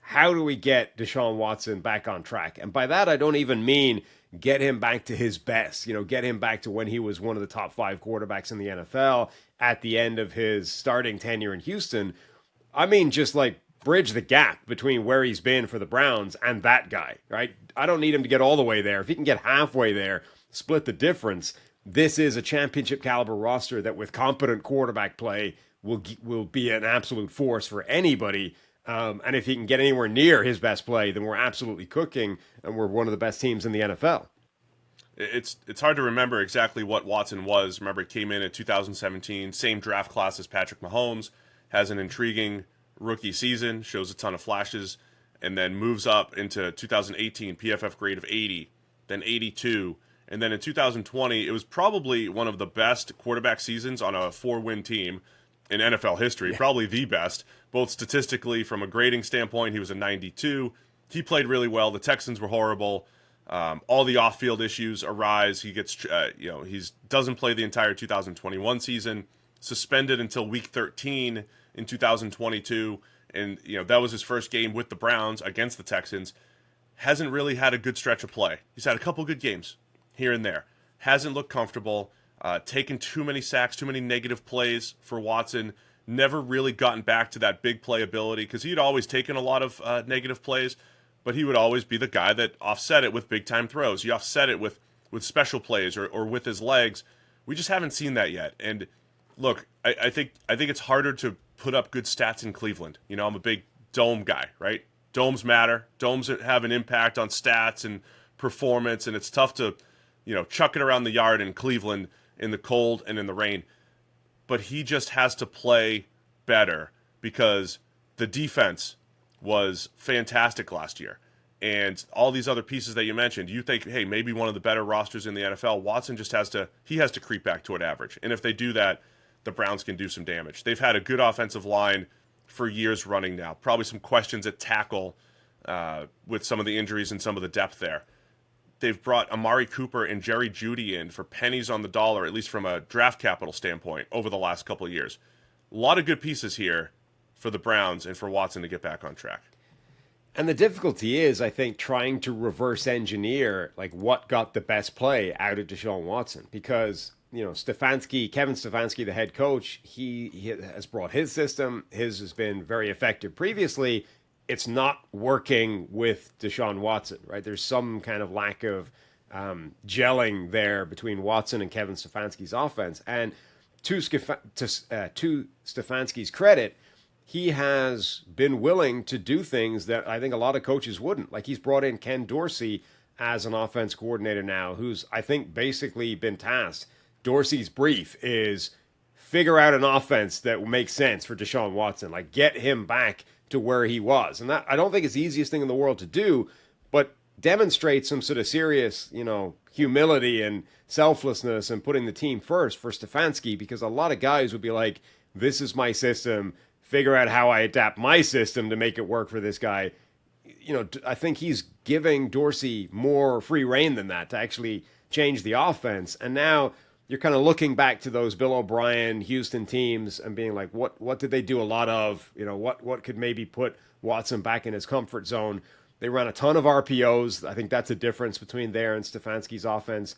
how do we get Deshaun Watson back on track? And by that, I don't even mean get him back to his best, get him back to when he was one of the top 5 quarterbacks in the NFL at the end of his starting tenure in Houston. I mean, just like bridge the gap between where he's been for the Browns and that guy, right? I don't need him to get all the way there. If he can get halfway there, split the difference. This is a championship caliber roster that with competent quarterback play will be an absolute force for anybody. And if he can get anywhere near his best play, then we're absolutely cooking, and we're one of the best teams in the NFL. It's hard to remember exactly what Watson was. Remember, he came in 2017, same draft class as Patrick Mahomes, has an intriguing rookie season, shows a ton of flashes, and then moves up into 2018 PFF grade of 80, then 82, and then in 2020 it was probably one of the best quarterback seasons on a 4-win team in NFL history, probably the best, both statistically from a grading standpoint. He was a 92. He played really well. The Texans were horrible. All the off-field issues arise. He gets, he doesn't play the entire 2021 season, suspended until week 13 in 2022, and that was his first game with the Browns against the Texans. Hasn't really had a good stretch of play. He's had a couple good games here and there. Hasn't looked comfortable. Taken too many sacks, too many negative plays for Watson. Never really gotten back to that big play ability because he'd always taken a lot of negative plays, but he would always be the guy that offset it with big-time throws. He offset it with special plays or with his legs. We just haven't seen that yet. And look, I think it's harder to put up good stats in Cleveland. I'm a big dome guy, right? Domes matter. Domes have an impact on stats and performance, and it's tough to, chuck it around the yard in Cleveland in the cold and in the rain. But he just has to play better because the defense was fantastic last year. And all these other pieces that you mentioned, you think, hey, maybe one of the better rosters in the NFL. Watson just has to creep back toward average. And if they do that, the Browns can do some damage. They've had a good offensive line for years running now. Probably some questions at tackle with some of the injuries and some of the depth there. They've brought Amari Cooper and Jerry Jeudy in for pennies on the dollar, at least from a draft capital standpoint, over the last couple of years. A lot of good pieces here for the Browns and for Watson to get back on track. And the difficulty is, I think, trying to reverse engineer what got the best play out of Deshaun Watson, because Kevin Stefanski, the head coach, he has brought his system. His has been very effective previously. It's not working with Deshaun Watson, right? There's some kind of lack of gelling there between Watson and Kevin Stefanski's offense. And to Stefanski's credit, he has been willing to do things that I think a lot of coaches wouldn't. Like, he's brought in Ken Dorsey as an offense coordinator now, who's, I think, basically been tasked. Dorsey's brief is figure out an offense that makes sense for Deshaun Watson, get him back to where he was. And that, I don't think it's the easiest thing in the world to do, but demonstrates some sort of serious, humility and selflessness and putting the team first for Stefanski, because a lot of guys would be like, this is my system, figure out how I adapt my system to make it work for this guy. I think he's giving Dorsey more free rein than that to actually change the offense. And now you're kind of looking back to those Bill O'Brien Houston teams and being like, what did they do a lot of? What could maybe put Watson back in his comfort zone? They ran a ton of RPOs. I think that's a difference between there and Stefanski's offense.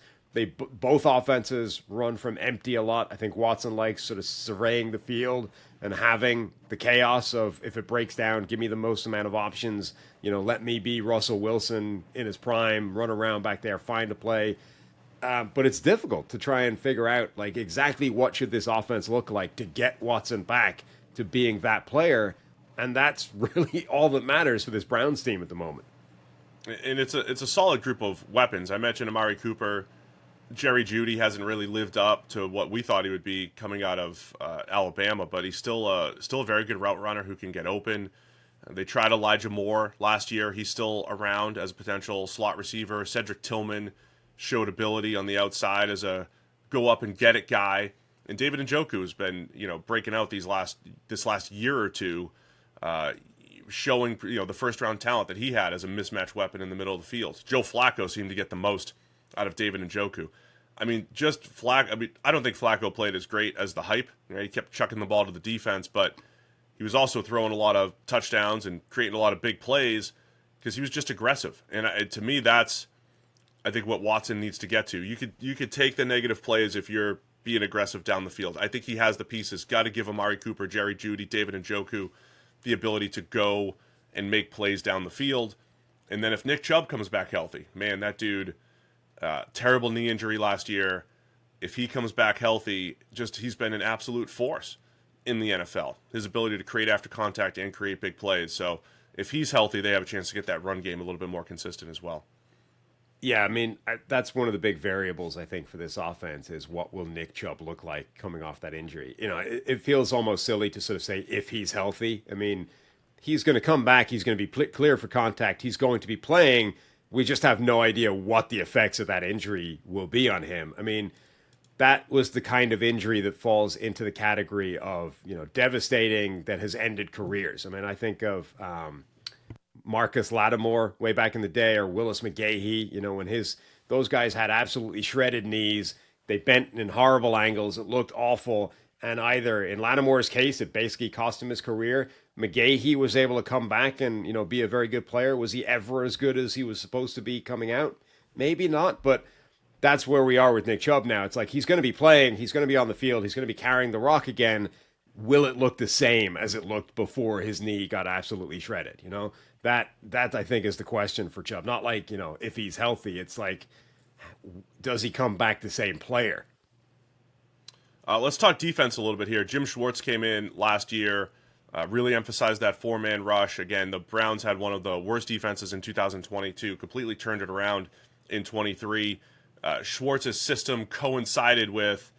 Both offenses run from empty a lot. I think Watson likes sort of surveying the field and having the chaos of, if it breaks down, give me the most amount of options. Let me be Russell Wilson in his prime, run around back there, find a play. But it's difficult to try and figure out exactly what should this offense look like to get Watson back to being that player. And that's really all that matters for this Browns team at the moment. And it's a solid group of weapons. I mentioned Amari Cooper. Jerry Jeudy hasn't really lived up to what we thought he would be coming out of Alabama, but he's still a very good route runner who can get open. They tried Elijah Moore last year. He's still around as a potential slot receiver. Cedric Tillman showed ability on the outside as a go up and get it guy. And David Njoku has been, breaking out this last year or two, showing, the first round talent that he had as a mismatch weapon in the middle of the field. Joe Flacco seemed to get the most out of David Njoku. I don't think Flacco played as great as the hype. He kept chucking the ball to the defense, but he was also throwing a lot of touchdowns and creating a lot of big plays because he was just aggressive. And to me, that's, I think, what Watson needs to get to. You could take the negative plays if you're being aggressive down the field. I think he has the pieces. Got to give Amari Cooper, Jerry Jeudy, David Njoku the ability to go and make plays down the field. And then if Nick Chubb comes back healthy, man, that dude, terrible knee injury last year. If he comes back healthy, he's been an absolute force in the NFL. His ability to create after contact and create big plays. So if he's healthy, they have a chance to get that run game a little bit more consistent as well. Yeah, I mean, that's one of the big variables, I think, for this offense is what will Nick Chubb look like coming off that injury? It feels almost silly to sort of say if he's healthy. I mean, he's going to come back. He's going to be clear for contact. He's going to be playing. We just have no idea what the effects of that injury will be on him. I mean, that was the kind of injury that falls into the category of, devastating that has ended careers. I mean, I think of Marcus Lattimore way back in the day, or Willis McGahee, when those guys had absolutely shredded knees. They bent in horrible angles. It looked awful. And either in Lattimore's case, it basically cost him his career. McGahee was able to come back and, be a very good player. Was he ever as good as he was supposed to be coming out? Maybe not, but that's where we are with Nick Chubb now. It's like he's going to be playing. He's going to be on the field. He's going to be carrying the rock again. Will it look the same as it looked before his knee got absolutely shredded? That I think is the question for Chubb. Not like, if he's healthy. It's like, does he come back the same player? Let's talk defense a little bit here. Jim Schwartz came in last year, really emphasized that four-man rush. Again, the Browns had one of the worst defenses in 2022, completely turned it around in 23. Schwartz's system coincided with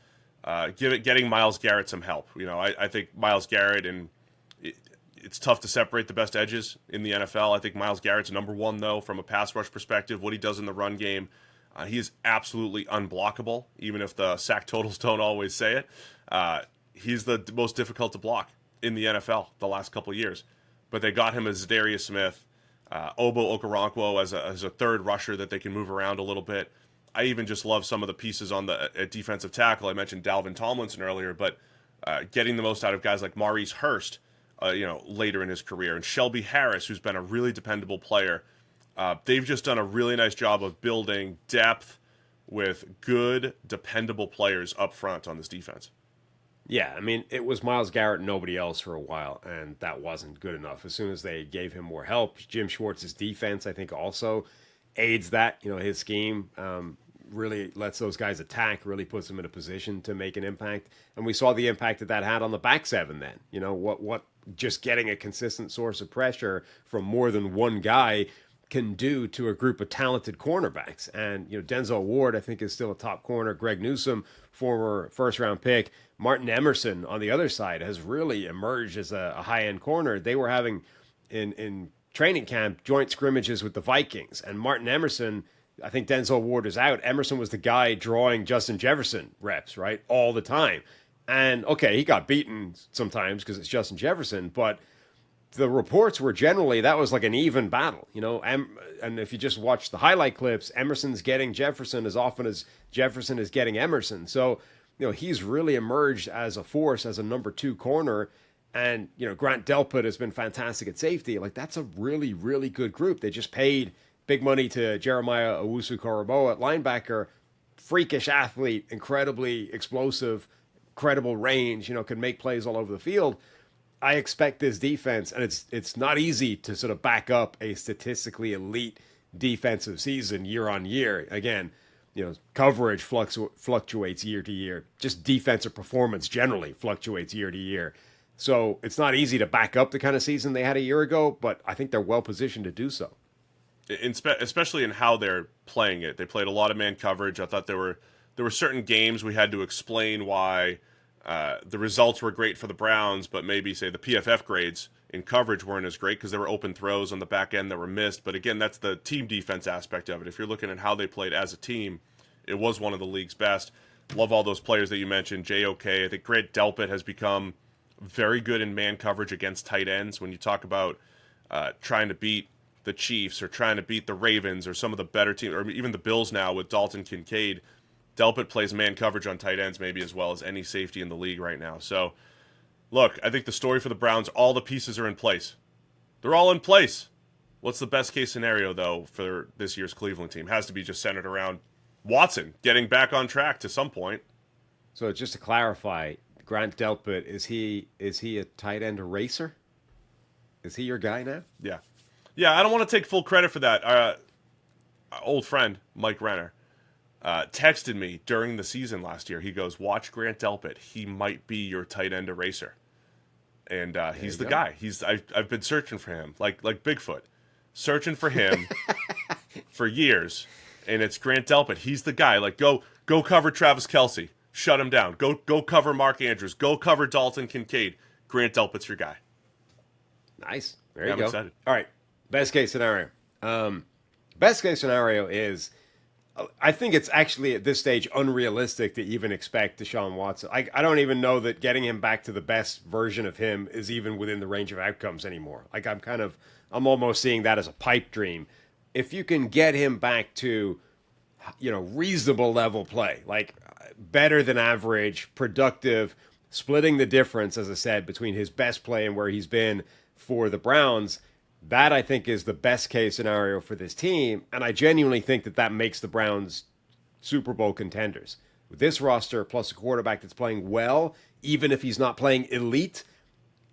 getting Myles Garrett some help. I think Myles Garrett, and it's tough to separate the best edges in the NFL. I think Myles Garrett's number one, though, from a pass rush perspective. What he does in the run game, he is absolutely unblockable, even if the sack totals don't always say it. He's the most difficult to block in the NFL the last couple of years. But they got him as Darius Smith, Obo Okoronkwo as a third rusher that they can move around a little bit. I even just love some of the pieces on the defensive tackle. I mentioned Dalvin Tomlinson earlier, but getting the most out of guys like Maurice Hurst, later in his career, and Shelby Harris, who's been a really dependable player. They've just done a really nice job of building depth with good, dependable players up front on this defense. Yeah, I mean, it was Myles Garrett and nobody else for a while, and that wasn't good enough. As soon as they gave him more help, Jim Schwartz's defense, I think, also aids that. His scheme really lets those guys attack, really puts them in a position to make an impact. And we saw the impact that had on the back seven then. What just getting a consistent source of pressure from more than one guy can do to a group of talented cornerbacks. And, Denzel Ward, I think, is still a top corner. Greg Newsome, former first-round pick. Martin Emerson, on the other side, has really emerged as a high-end corner. They were having, in training camp, joint scrimmages with the Vikings. And Martin Emerson, I think Denzel Ward is out. Emerson was the guy drawing Justin Jefferson reps, right, all the time. And, okay, he got beaten sometimes because it's Justin Jefferson, but the reports were generally that was like an even battle, and if you just watch the highlight clips, Emerson's getting Jefferson as often as Jefferson is getting Emerson. So, he's really emerged as a force, as a number two corner. And, Grant Delpit has been fantastic at safety. Like, that's a really, really good group. They just paid big money to Jeremiah Owusu-Koramoah at linebacker. Freakish athlete, incredibly explosive, credible range, can make plays all over the field. I expect this defense, and it's not easy to sort of back up a statistically elite defensive season year on year. Again, coverage fluctuates year to year. Just defensive performance generally fluctuates year to year. So it's not easy to back up the kind of season they had a year ago, but I think they're well positioned to do so. Especially in how they're playing it. They played a lot of man coverage. I thought there were certain games we had to explain why the results were great for the Browns, but maybe, say, the PFF grades in coverage weren't as great because there were open throws on the back end that were missed. But again, that's the team defense aspect of it. If you're looking at how they played as a team, it was one of the league's best. Love all those players that you mentioned. JOK, I think Grant Delpit has become very good in man coverage against tight ends. When you talk about trying to beat the Chiefs or trying to beat the Ravens or some of the better teams, or even the Bills now with Dalton Kincaid, Delpit plays man coverage on tight ends maybe as well as any safety in the league right now. So, look, I think the story for the Browns, all the pieces are in place. They're all in place. What's the best case scenario, though, for this year's Cleveland team? Has to be just centered around Watson getting back on track to some point. So just to clarify, Grant Delpit, is he a tight end eraser? Is he your guy now? Yeah. Yeah, I don't want to take full credit for that. Our old friend, Mike Renner, texted me during the season last year. He goes, watch Grant Delpit. He might be your tight end eraser. And he's the guy. I've been searching for him, like Bigfoot. Searching for him for years. and it's Grant Delpit. He's the guy. Like, go cover Travis Kelce. Shut him down. Go cover Mark Andrews. Go cover Dalton Kincaid. Grant Delpit's your guy. Nice. There you I'm go. excited. All right. Best case scenario. Best case scenario is, I think it's actually at this stage unrealistic to even expect Deshaun Watson. I don't even know that getting him back to the best version of him is even within the range of outcomes anymore. Like, I'm almost seeing that as a pipe dream. If you can get him back to, reasonable level play, like better than average, productive, splitting the difference, as I said, between his best play and where he's been for the Browns, that I think is the best case scenario for this team. And I genuinely think that makes the Browns Super Bowl contenders. With this roster, plus a quarterback that's playing well, even if he's not playing elite,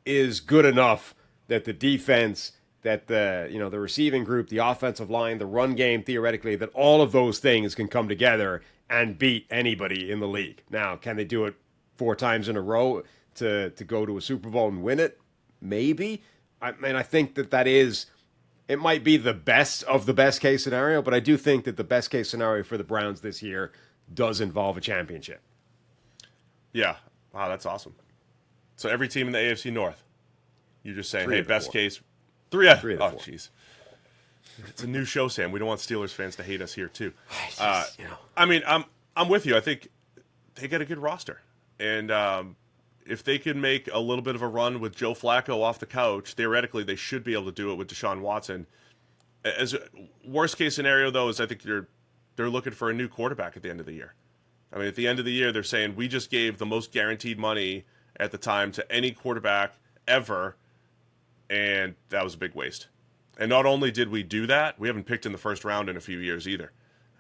is good enough that the defense, that the receiving group, the offensive line, the run game, theoretically, that all of those things can come together and beat anybody in the league. Now, can they do it 4 times in a row to go to a Super Bowl and win it? Maybe. I think that is, it might be the best of the best case scenario, but I do think that the best case scenario for the Browns this year does involve a championship. Yeah. Wow, that's awesome. So every team in the AFC North, you're just saying, hey, best case, 3 out of 4. Oh, jeez. It's a new show, Sam. We don't want Steelers fans to hate us here, too. I mean, I'm with you. I think they get a good roster. And if they can make a little bit of a run with Joe Flacco off the couch, theoretically they should be able to do it with Deshaun Watson. As worst case scenario, though, is I think they're looking for a new quarterback at the end of the year. I mean, at the end of the year, they're saying we just gave the most guaranteed money at the time to any quarterback ever, and that was a big waste. And not only did we do that, we haven't picked in the first round in a few years either.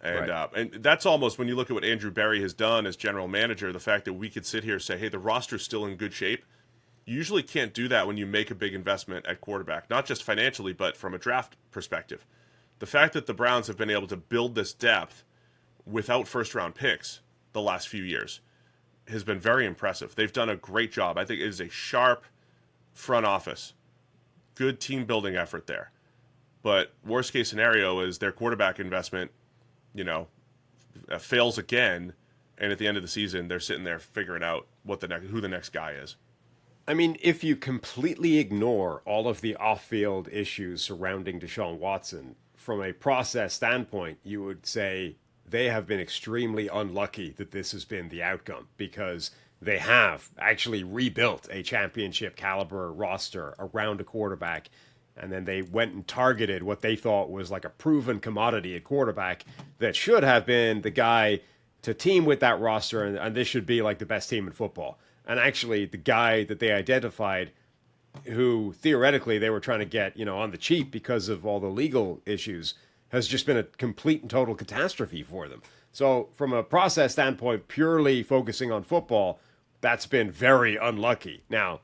And right. And that's almost, when you look at what Andrew Berry has done as general manager, the fact that we could sit here and say, hey, the roster's still in good shape. You usually can't do that when you make a big investment at quarterback, not just financially, but from a draft perspective. The fact that the Browns have been able to build this depth without first-round picks the last few years has been very impressive. They've done a great job. I think it is a sharp front office, good team-building effort there. But worst-case scenario is their quarterback investment fails again, and at the end of the season, they're sitting there figuring out who the next guy is. I mean, if you completely ignore all of the off-field issues surrounding Deshaun Watson, from a process standpoint, you would say they have been extremely unlucky that this has been the outcome, because they have actually rebuilt a championship caliber roster around a quarterback. And then they went and targeted what they thought was like a proven commodity at quarterback that should have been the guy to team with that roster, and this should be like the best team in football. And actually, the guy that they identified, who theoretically they were trying to get, on the cheap because of all the legal issues, has just been a complete and total catastrophe for them. So from a process standpoint, purely focusing on football, that's been very unlucky. Now,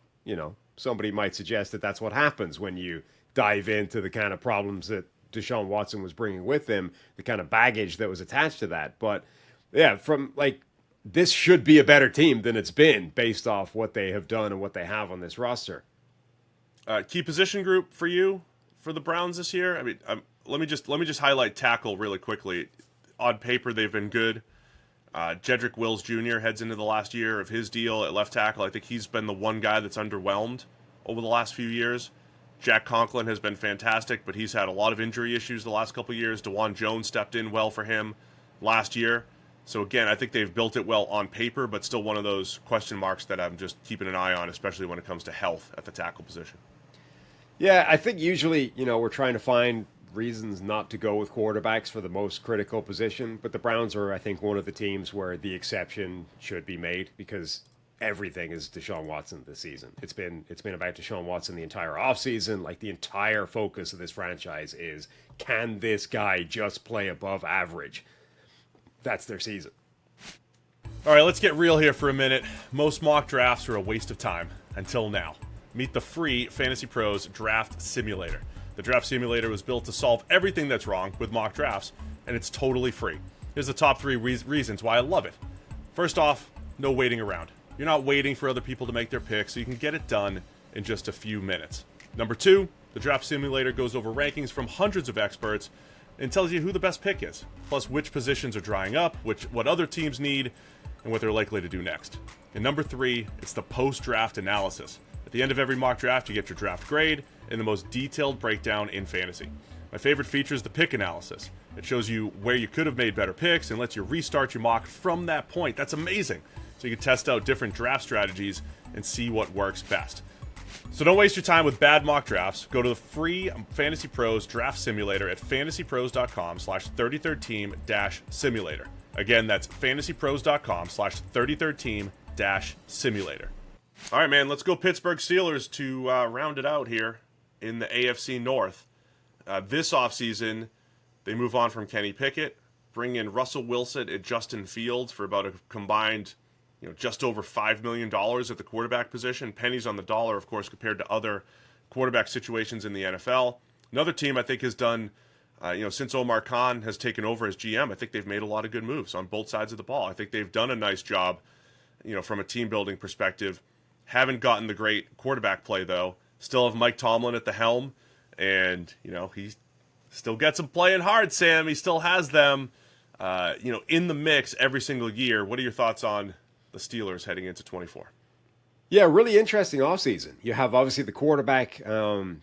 somebody might suggest that that's what happens when you dive into the kind of problems that Deshaun Watson was bringing with him, the kind of baggage that was attached to that. But yeah, this should be a better team than it's been based off what they have done and what they have on this roster. Key position group for you for the Browns this year. I mean, let me just highlight tackle really quickly. On paper, they've been good. Jedrick Wills Jr. heads into the last year of his deal at left tackle. I think he's been the one guy that's underwhelmed over the last few years. Jack Conklin has been fantastic, but he's had a lot of injury issues the last couple of years. DeJuan Jones stepped in well for him last year. So again, I think they've built it well on paper, but still one of those question marks that I'm just keeping an eye on, especially when it comes to health at the tackle position. Yeah, I think usually, we're trying to find reasons not to go with quarterbacks for the most critical position, but the Browns are, I think, one of the teams where the exception should be made, because everything is Deshaun Watson this season. It's been about Deshaun Watson the entire offseason. Like, the entire focus of this franchise is, can this guy just play above average? That's their season. All right, let's get real here for a minute. Most mock drafts are a waste of time until now. Meet the free Fantasy Pros Draft Simulator. The Draft Simulator was built to solve everything that's wrong with mock drafts, and it's totally free. Here's the top 3 reasons why I love it. First off, no waiting around. You're not waiting for other people to make their picks, so you can get it done in just a few minutes. Number 2, the Draft Simulator goes over rankings from hundreds of experts and tells you who the best pick is, plus which positions are drying up, what other teams need, and what they're likely to do next. And number 3, it's the post-draft analysis. At the end of every mock draft, you get your draft grade and the most detailed breakdown in fantasy. My favorite feature is the pick analysis. It shows you where you could have made better picks and lets you restart your mock from that point. That's amazing. So you can test out different draft strategies and see what works best. So don't waste your time with bad mock drafts. Go to the free Fantasy Pros Draft Simulator at fantasypros.com/33team-simulator. Again, that's fantasypros.com/33team-simulator. All right, man, let's go Pittsburgh Steelers to round it out here in the AFC North. This offseason, they move on from Kenny Pickett, bring in Russell Wilson and Justin Fields for about a combined, just over $5 million at the quarterback position. Pennies on the dollar, of course, compared to other quarterback situations in the NFL. Another team I think has done, since Omar Khan has taken over as GM, I think they've made a lot of good moves on both sides of the ball. I think they've done a nice job, from a team building perspective. Haven't gotten the great quarterback play, though. Still have Mike Tomlin at the helm, and, he still gets them playing hard, Sam. He still has them, in the mix every single year. What are your thoughts on the Steelers heading into 24? Yeah, really interesting offseason. You have obviously the quarterback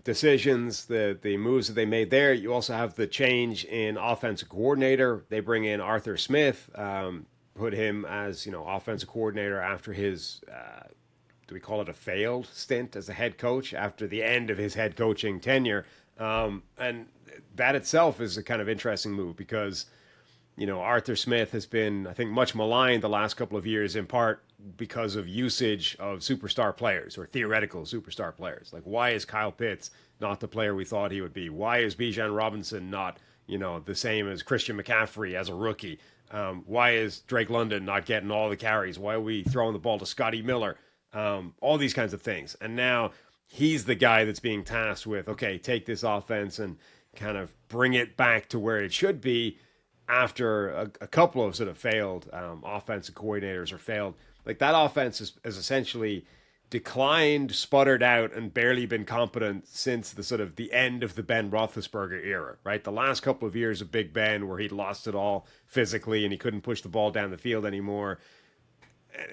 decisions, the moves that they made there. You also have the change in offensive coordinator. They bring in Arthur Smith, put him as offensive coordinator after his do we call it a failed stint as a head coach after the end of his head coaching tenure. And that itself is a kind of interesting move because Arthur Smith has been, I think, much maligned the last couple of years, in part because of usage of superstar players or theoretical superstar players. Like, why is Kyle Pitts not the player we thought he would be? Why is Bijan Robinson not, the same as Christian McCaffrey as a rookie? Why is Drake London not getting all the carries? Why are we throwing the ball to Scotty Miller? All these kinds of things. And now he's the guy that's being tasked with, okay, take this offense and kind of bring it back to where it should be after a couple of sort of failed offensive coordinators or failed. Like, that offense has essentially declined, sputtered out, and barely been competent since the sort of the end of the Ben Roethlisberger era, right? The last couple of years of Big Ben where he'd lost it all physically and he couldn't push the ball down the field anymore.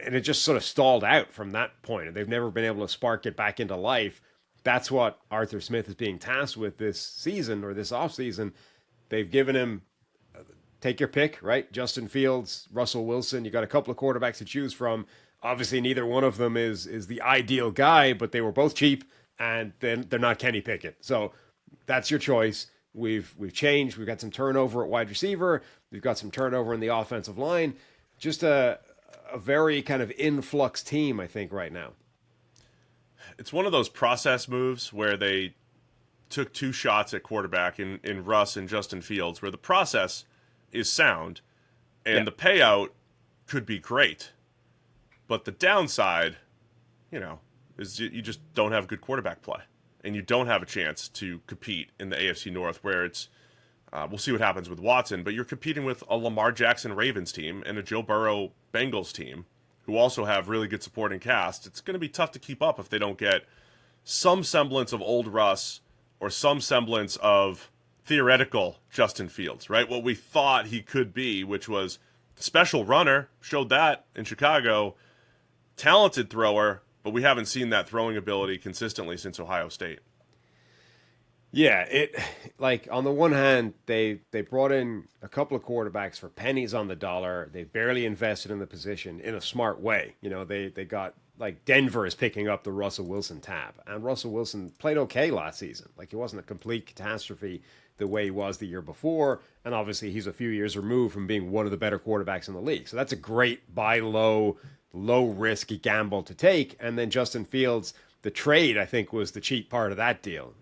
And it just sort of stalled out from that point. And they've never been able to spark it back into life. That's what Arthur Smith is being tasked with this season or this offseason. They've given him, take your pick, right? Justin Fields, Russell Wilson. You got a couple of quarterbacks to choose from. Obviously, neither one of them is the ideal guy, but they were both cheap, and then they're not Kenny Pickett. So that's your choice. We've changed. We've got some turnover at wide receiver. We've got some turnover in the offensive line. Just a very kind of influx team, I think, right now. It's one of those process moves where they took two shots at quarterback in Russ and Justin Fields, where the process is sound and the payout could be great. But the downside, is you just don't have good quarterback play. And you don't have a chance to compete in the AFC North where it's, we'll see what happens with Watson, but you're competing with a Lamar Jackson Ravens team and a Joe Burrow Bengals team who also have really good supporting cast. It's going to be tough to keep up if they don't get some semblance of old Russ or some semblance of theoretical Justin Fields, right? What we thought he could be, which was special runner, showed that in Chicago, talented thrower, but we haven't seen that throwing ability consistently since Ohio State. Yeah, on the one hand, they brought in a couple of quarterbacks for pennies on the dollar. They barely invested in the position in a smart way. They got, like, Denver is picking up the Russell Wilson tab. And Russell Wilson played okay last season. Like, he wasn't a complete catastrophe the way he was the year before. And obviously he's a few years removed from being one of the better quarterbacks in the league. So that's a great buy low risk gamble to take. And then Justin Fields, the trade, I think, was the cheap part of that deal.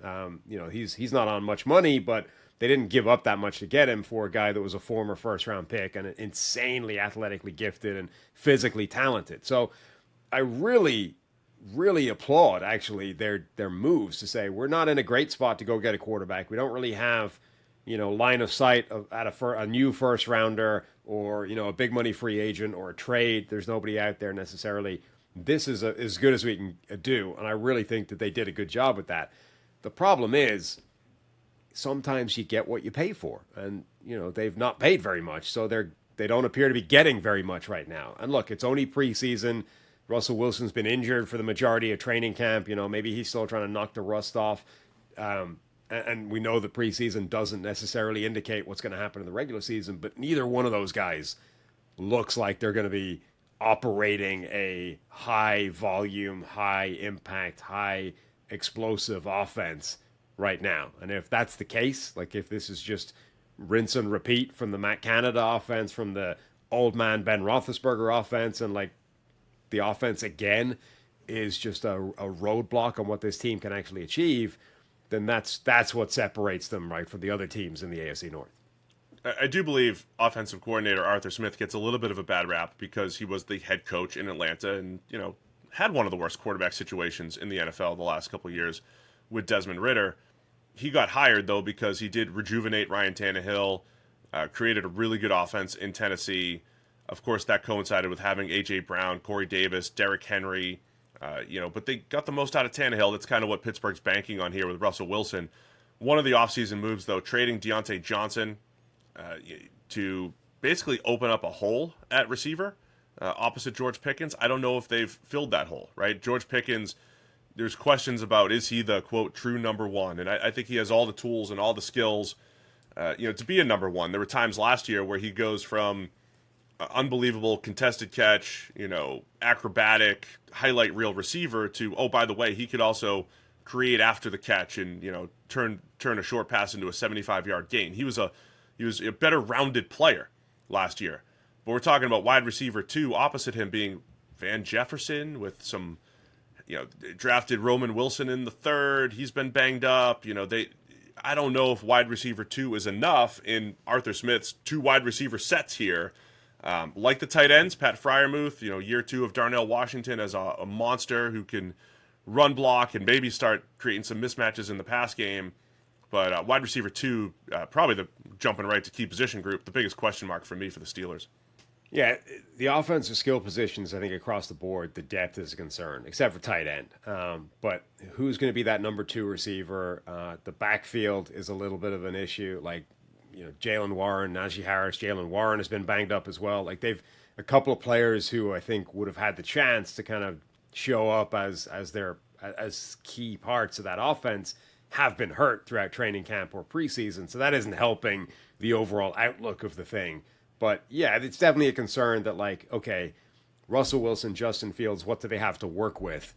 He's not on much money, but they didn't give up that much to get him for a guy that was a former first-round pick and insanely athletically gifted and physically talented. So I really, really applaud, actually, their moves to say, we're not in a great spot to go get a quarterback. We don't really have, line of sight at a new first-rounder or, a big money free agent or a trade. There's nobody out there necessarily. This is as good as we can do, and I really think that they did a good job with that. The problem is, sometimes you get what you pay for, and they've not paid very much, so they don't appear to be getting very much right now. And look, it's only preseason. Russell Wilson's been injured for the majority of training camp. Maybe he's still trying to knock the rust off. And we know the preseason doesn't necessarily indicate what's going to happen in the regular season, but neither one of those guys looks like they're going to be operating a high volume, high impact, high explosive offense right now. And if that's the case, like if this is just rinse and repeat from the Matt Canada offense, from the old man Ben Roethlisberger offense, and like the offense again is just a roadblock on what this team can actually achieve, then that's what separates them, right, from the other teams in the AFC North. I do believe offensive coordinator Arthur Smith gets a little bit of a bad rap because he was the head coach in Atlanta and, had one of the worst quarterback situations in the NFL the last couple of years with Desmond Ridder. He got hired, though, because he did rejuvenate Ryan Tannehill, created a really good offense in Tennessee. Of course, that coincided with having A.J. Brown, Corey Davis, Derrick Henry, but they got the most out of Tannehill. That's kind of what Pittsburgh's banking on here with Russell Wilson. One of the offseason moves, though, trading Deontay Johnson to basically open up a hole at receiver opposite George Pickens. I don't know if they've filled that hole, right? George Pickens, there's questions about, is he the, quote, true number one? And I think he has all the tools and all the skills, to be a number one. There were times last year where he goes from unbelievable contested catch, acrobatic, highlight reel receiver to, oh, by the way, he could also create after the catch and, turn a short pass into a 75-yard gain. He was a better rounded player last year. But we're talking about wide receiver 2 opposite him being Van Jefferson with some, drafted Roman Wilson in the third. He's been banged up. I don't know if wide receiver 2 is enough in Arthur Smith's 2 wide receiver sets here. Like the tight ends, Pat Freiermuth, year 2 of Darnell Washington as a monster who can run block and maybe start creating some mismatches in the pass game. But wide receiver 2, probably the jumping right to key position group, the biggest question mark for me for the Steelers. Yeah, the offensive skill positions, I think across the board, the depth is a concern, except for tight end. But who's going to be that number 2 receiver? The backfield is a little bit of an issue. Like, Jalen Warren, Najee Harris, Jalen Warren has been banged up as well. Like they've a couple of players who I think would have had the chance to kind of show up as key parts of that offense have been hurt throughout training camp or preseason. So that isn't helping the overall outlook of the thing. But yeah, it's definitely a concern that okay, Russell Wilson, Justin Fields, what do they have to work with?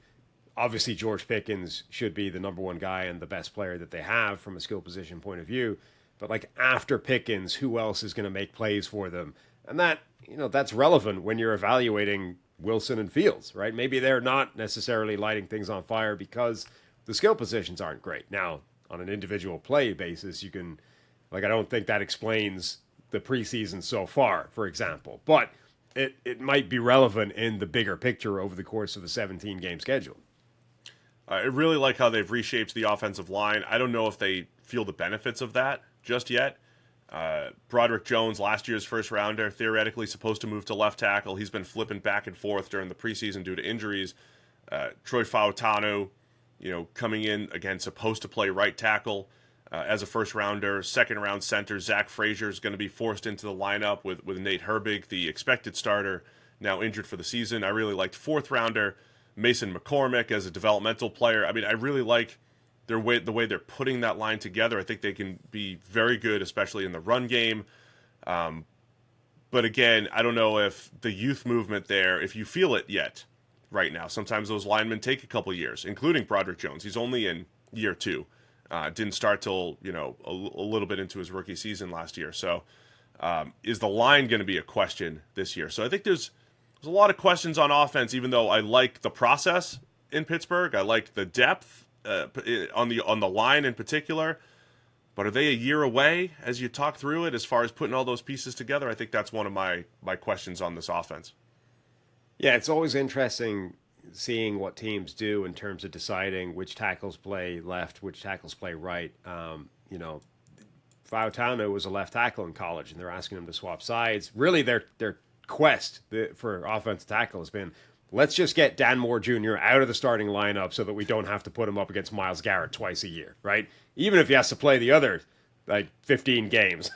Obviously, George Pickens should be the number 1 guy and the best player that they have from a skill position point of view. But after Pickens, who else is going to make plays for them? And that, that's relevant when you're evaluating Wilson and Fields, right? Maybe they're not necessarily lighting things on fire because the skill positions aren't great. Now, on an individual play basis, you can, I don't think that explains the preseason so far, for example. But it might be relevant in the bigger picture over the course of a 17-game schedule. I really like how they've reshaped the offensive line. I don't know if they feel the benefits of that just yet. Broderick Jones, last year's first rounder, theoretically supposed to move to left tackle. He's been flipping back and forth during the preseason due to injuries. Troy Fautanu, coming in, again, supposed to play right tackle as a first rounder. Second round center, Zach Frazier is going to be forced into the lineup with Nate Herbig, the expected starter, now injured for the season. I really liked fourth rounder Mason McCormick as a developmental player. I mean, I really like the way they're putting that line together. I think they can be very good, especially in the run game. But again, I don't know if the youth movement there, if you feel it yet right now. Sometimes those linemen take a couple years, including Broderick Jones. He's only in year 2. Didn't start till, a little bit into his rookie season last year. So is the line going to be a question this year? So I think there's a lot of questions on offense, even though I like the process in Pittsburgh. I like the depth on the line in particular. But are they a year away as you talk through it as far as putting all those pieces together? I think that's one of my questions on this offense. Yeah, it's always interesting seeing what teams do in terms of deciding which tackles play left, which tackles play right. Fautanu was a left tackle in college, and they're asking him to swap sides. Really, their quest for offensive tackle has been, let's just get Dan Moore Jr. out of the starting lineup so that we don't have to put him up against Myles Garrett twice a year, right? Even if he has to play the other 15 games,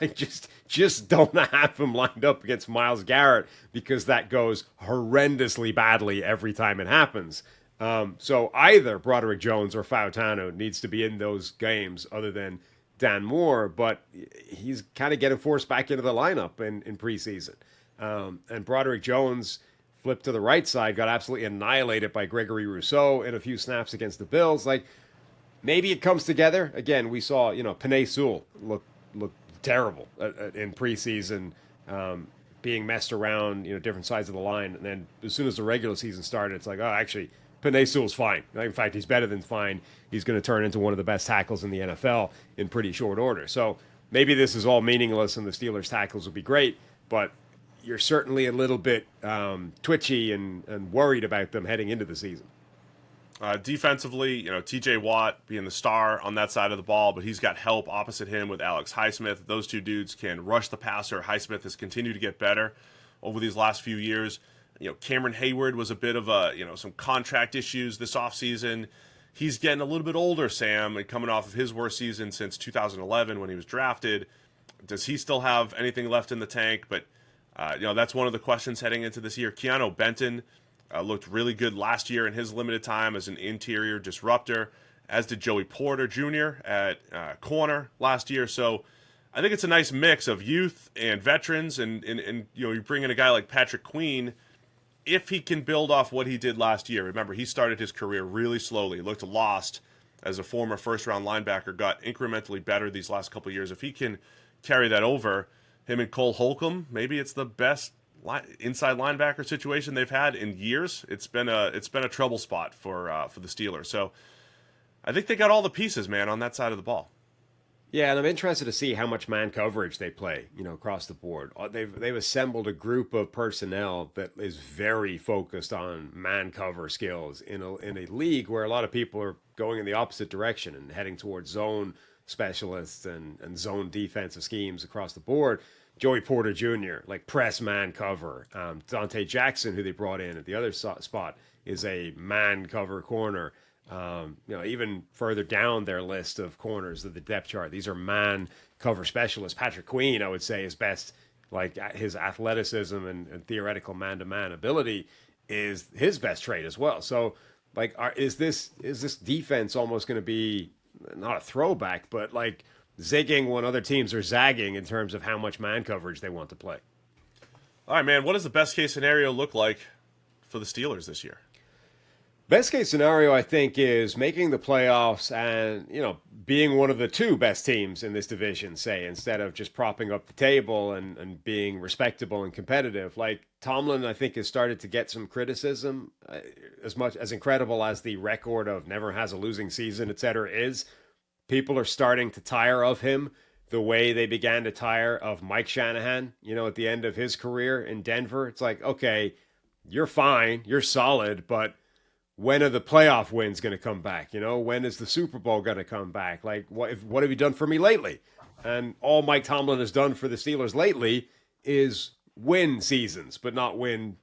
just don't have him lined up against Myles Garrett, because that goes horrendously badly every time it happens. So either Broderick Jones or Fautano needs to be in those games other than Dan Moore, but he's kind of getting forced back into the lineup in preseason. And Broderick Jones flipped to the right side, got absolutely annihilated by Gregory Rousseau in a few snaps against the Bills. Maybe it comes together. Again, we saw, Penei Sewell look terrible in preseason, being messed around, different sides of the line. And then as soon as the regular season started, it's like, oh, actually, Penei Sewell's fine. In fact, he's better than fine. He's going to turn into one of the best tackles in the NFL in pretty short order. So maybe this is all meaningless and the Steelers' tackles will be great, but you're certainly a little bit twitchy and worried about them heading into the season. Defensively, TJ Watt being the star on that side of the ball, but he's got help opposite him with Alex Highsmith. Those two dudes can rush the passer. Highsmith has continued to get better over these last few years. Cameron Hayward was a bit of some contract issues this offseason. He's getting a little bit older, Sam, and coming off of his worst season since 2011 when he was drafted. Does he still have anything left in the tank? But, that's one of the questions heading into this year. Keanu Benton looked really good last year in his limited time as an interior disruptor, as did Joey Porter Jr. at corner last year. So I think it's a nice mix of youth and veterans, and you bring in a guy like Patrick Queen. If he can build off what he did last year, remember, he started his career really slowly, looked lost as a former first-round linebacker, got incrementally better these last couple of years. If he can carry that over, him and Cole Holcomb, maybe it's the best inside linebacker situation they've had in years. It's been a trouble spot for the Steelers. So I think they got all the pieces, man, on that side of the ball. Yeah, and I'm interested to see how much man coverage they play, across the board. They've assembled a group of personnel that is very focused on man cover skills in a league where a lot of people are going in the opposite direction and heading towards zone specialists and zone defensive schemes across the board. Joey Porter Jr., press man cover. Dante Jackson, who they brought in at the other spot, is a man cover corner. Even further down their list of corners of the depth chart, these are man cover specialists. Patrick Queen, I would say, is best, his athleticism and theoretical man-to-man ability is his best trait as well. So, is this defense almost going to be not a throwback, but zigging when other teams are zagging in terms of how much man coverage they want to play? All right, man, what does the best case scenario look like for the Steelers this year? Best case scenario, I think, is making the playoffs and, being one of the two best teams in this division, say, instead of just propping up the table and being respectable and competitive. Tomlin, I think, has started to get some criticism, as much as incredible as the record of never has a losing season, et cetera, is. People are starting to tire of him the way they began to tire of Mike Shanahan, at the end of his career in Denver. It's okay, you're fine, you're solid, but when are the playoff wins going to come back? When is the Super Bowl going to come back? What have you done for me lately? And all Mike Tomlin has done for the Steelers lately is win seasons, but not win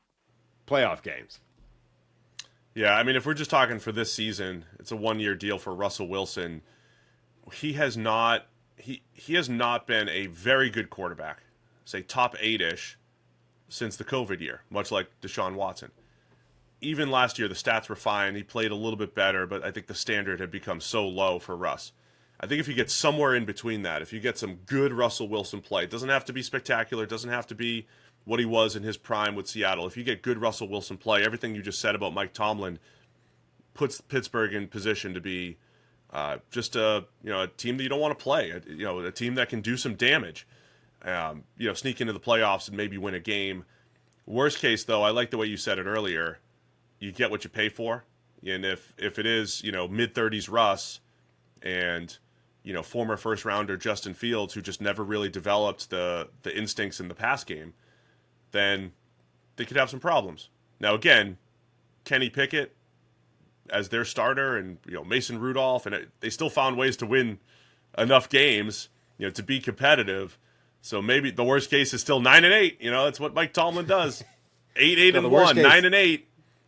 playoff games. Yeah, I mean, if we're just talking for this season, it's a one-year deal for Russell Wilson. He has not been a very good quarterback, say top 8-ish, since the COVID year, much like Deshaun Watson. Even last year, the stats were fine. He played a little bit better, but I think the standard had become so low for Russ. I think if you get somewhere in between that, if you get some good Russell Wilson play, it doesn't have to be spectacular, it doesn't have to be what he was in his prime with Seattle. If you get good Russell Wilson play, everything you just said about Mike Tomlin puts Pittsburgh in position to be just a team that you don't want to play, a team that can do some damage, sneak into the playoffs and maybe win a game. Worst case, though, I like the way you said it earlier. You get what you pay for, and if it is mid-30s Russ and former first rounder Justin Fields, who just never really developed the instincts in the pass game, then they could have some problems. Now again, Kenny Pickett as their starter, and Mason Rudolph, and they still found ways to win enough games, to be competitive. So maybe the worst case is still 9-8. That's what Mike Tomlin does. 8-1, 9-8.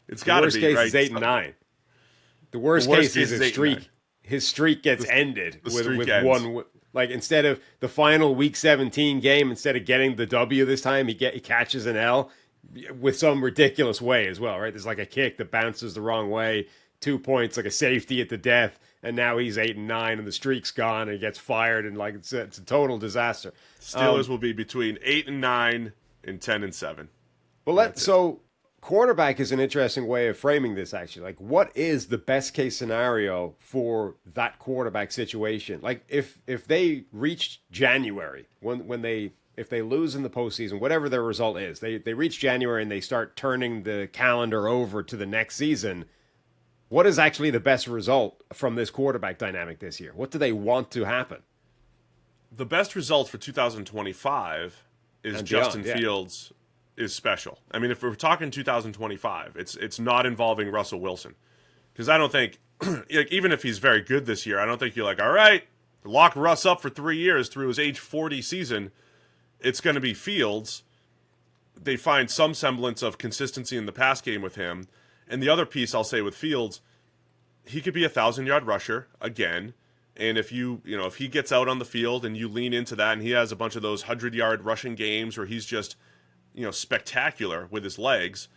It's The got to worst be, case right? is 8-9. The worst case is a streak. His streak gets ended with ends. one. Like, instead of the final Week 17 game, instead of getting the W this time, he catches an L with some ridiculous way as well, right? There's like a kick that bounces the wrong way, 2 points, like a safety at the death, and now he's 8-9, and the streak's gone, and he gets fired, and like it's a total disaster. Steelers will be between 8-9 and 10-7. Well, so quarterback is an interesting way of framing this, actually. Like, what is the best case scenario for that quarterback situation? Like, if they reach January, if they lose in the postseason, whatever their result is, they reach January and they start turning the calendar over to the next season, what is actually the best result from this quarterback dynamic this year? What do they want to happen? The best result for 2025 is And Justin beyond, yeah. Fields is special. I mean, if we're talking 2025, it's not involving Russell Wilson. Because I don't think, like, even if he's very good this year, I don't think you're like, all right, lock Russ up for 3 years through his age 40 season. It's going to be Fields. They find some semblance of consistency in the pass game with him. And the other piece I'll say with Fields, he could be a 1,000-yard rusher again. And if if he gets out on the field and you lean into that and he has a bunch of those 100-yard rushing games where he's just, spectacular with his legs,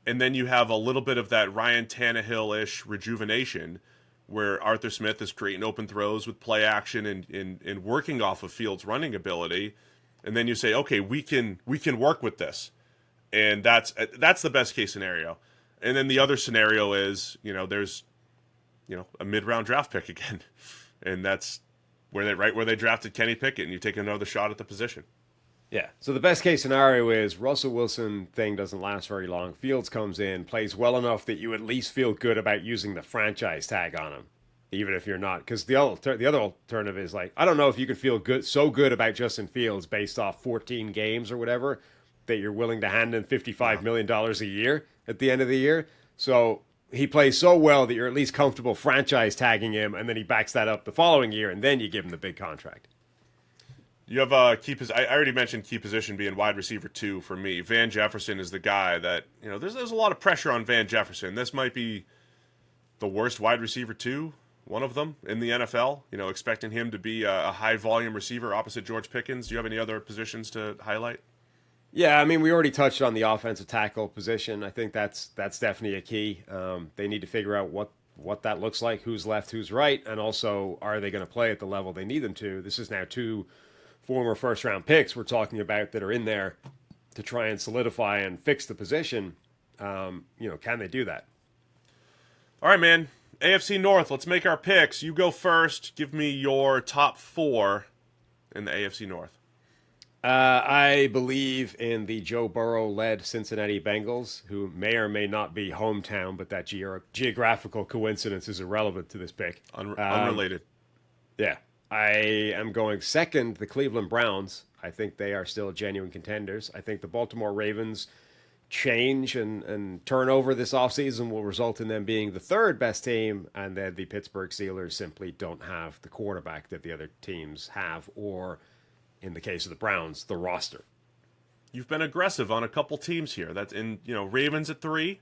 and then you have a little bit of that Ryan Tannehill-ish rejuvenation where Arthur Smith is creating open throws with play action and working off of Fields' running ability, and then you say, okay, we can work with this, and that's the best case scenario. And then the other scenario is, there's, a mid-round draft pick again, and that's where they drafted Kenny Pickett, and you take another shot at the position. Yeah. So the best case scenario is Russell Wilson thing doesn't last very long. Fields comes in, plays well enough that you at least feel good about using the franchise tag on him, even if you're not. Because the other alternative is, like, I don't know if you can feel so good about Justin Fields based off 14 games or whatever that you're willing to hand him $55 million a year at the end of the year. So he plays so well that you're at least comfortable franchise tagging him, and then he backs that up the following year, and then you give him the big contract. You have a key position. I already mentioned key position being wide receiver 2 for me. Van Jefferson is the guy that, there's a lot of pressure on Van Jefferson. This might be the worst wide receiver 2, one of them in the NFL, expecting him to be a high volume receiver opposite George Pickens. Do you have any other positions to highlight? Yeah, I mean, we already touched on the offensive tackle position. I think that's definitely a key. They need to figure out what that looks like, who's left, who's right, and also, are they going to play at the level they need them to? This is now 2 former first-round picks we're talking about that are in there to try and solidify and fix the position. Can they do that? All right, man. AFC North, let's make our picks. You go first. Give me your top 4 in the AFC North. I believe in the Joe Burrow-led Cincinnati Bengals, who may or may not be hometown, but that geographical coincidence is irrelevant to this pick. Unrelated. Yeah. I am going second, the Cleveland Browns. I think they are still genuine contenders. I think the Baltimore Ravens change and turnover this offseason will result in them being the 3rd best team, and then the Pittsburgh Steelers simply don't have the quarterback that the other teams have, or, in the case of the Browns, the roster. You've been aggressive on a couple teams here. That's in, Ravens at 3.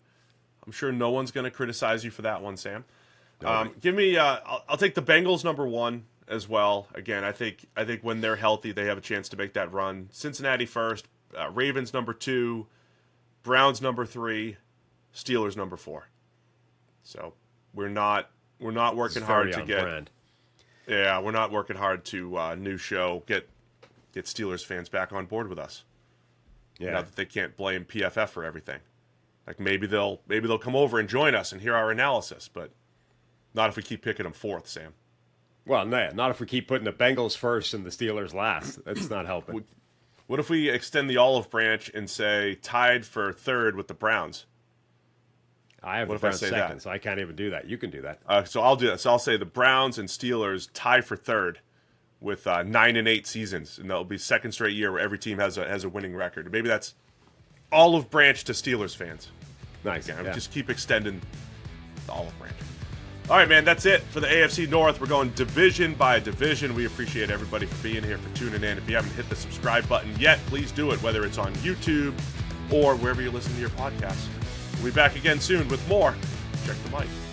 I'm sure no one's going to criticize you for that one, Sam. Give me, I'll take the Bengals number 1. As well. Again, I think when they're healthy, they have a chance to make that run. Cincinnati first, Ravens number 2, Browns number 3, Steelers number 4. So we're not working hard to get. Brand. Yeah, we're not working hard to new show get Steelers fans back on board with us. Yeah, now that they can't blame PFF for everything. Like maybe they'll come over and join us and hear our analysis, but not if we keep picking them 4th, Sam. Well, no, not if we keep putting the Bengals first and the Steelers last. That's not helping. What if we extend the olive branch and say tied for 3rd with the Browns? I have the Browns second, so I can't even do that. You can do that. So I'll do that. So I'll say the Browns and Steelers tie for 3rd with 9-8 seasons, and that'll be 2nd straight year where every team has a winning record. Maybe that's olive branch to Steelers fans. Nice. Yeah. Just keep extending the olive branch. All right, man, that's it for the AFC North. We're going division by division. We appreciate everybody for being here, for tuning in. If you haven't hit the subscribe button yet, please do it, whether it's on YouTube or wherever you listen to your podcasts. We'll be back again soon with more Check the Mic.